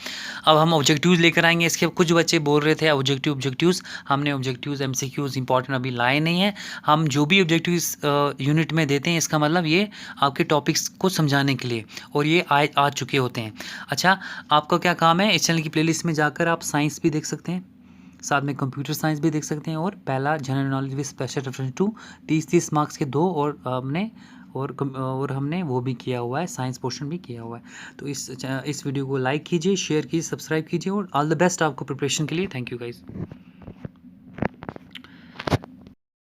अब हम ऑब्जेक्टिव्स लेकर आएंगे। इसके कुछ बच्चे बोल रहे थे ऑब्जेक्टिव्स, हमने ऑब्जेक्टिव्स MCQs इंपॉर्टेंट अभी लाए नहीं हैं। हम जो भी ऑब्जेक्टिव्स यूनिट में देते हैं, इसका मतलब ये आपके टॉपिक्स को समझाने के लिए, और ये आ चुके होते हैं। अच्छा, आपका क्या काम है, इस चैनल की प्लेलिस्ट में जाकर आप साइंस भी देख सकते हैं, साथ में कंप्यूटर साइंस भी देख सकते हैं, और पहला general knowledge with special reference to 30 marks के 2, और हमने वो भी किया हुआ है, साइंस पोर्शन भी किया हुआ है। तो इस वीडियो को लाइक कीजिए, शेयर कीजिए, सब्सक्राइब कीजिए, और ऑल द बेस्ट आपको प्रिपरेशन के लिए। Thank you guys.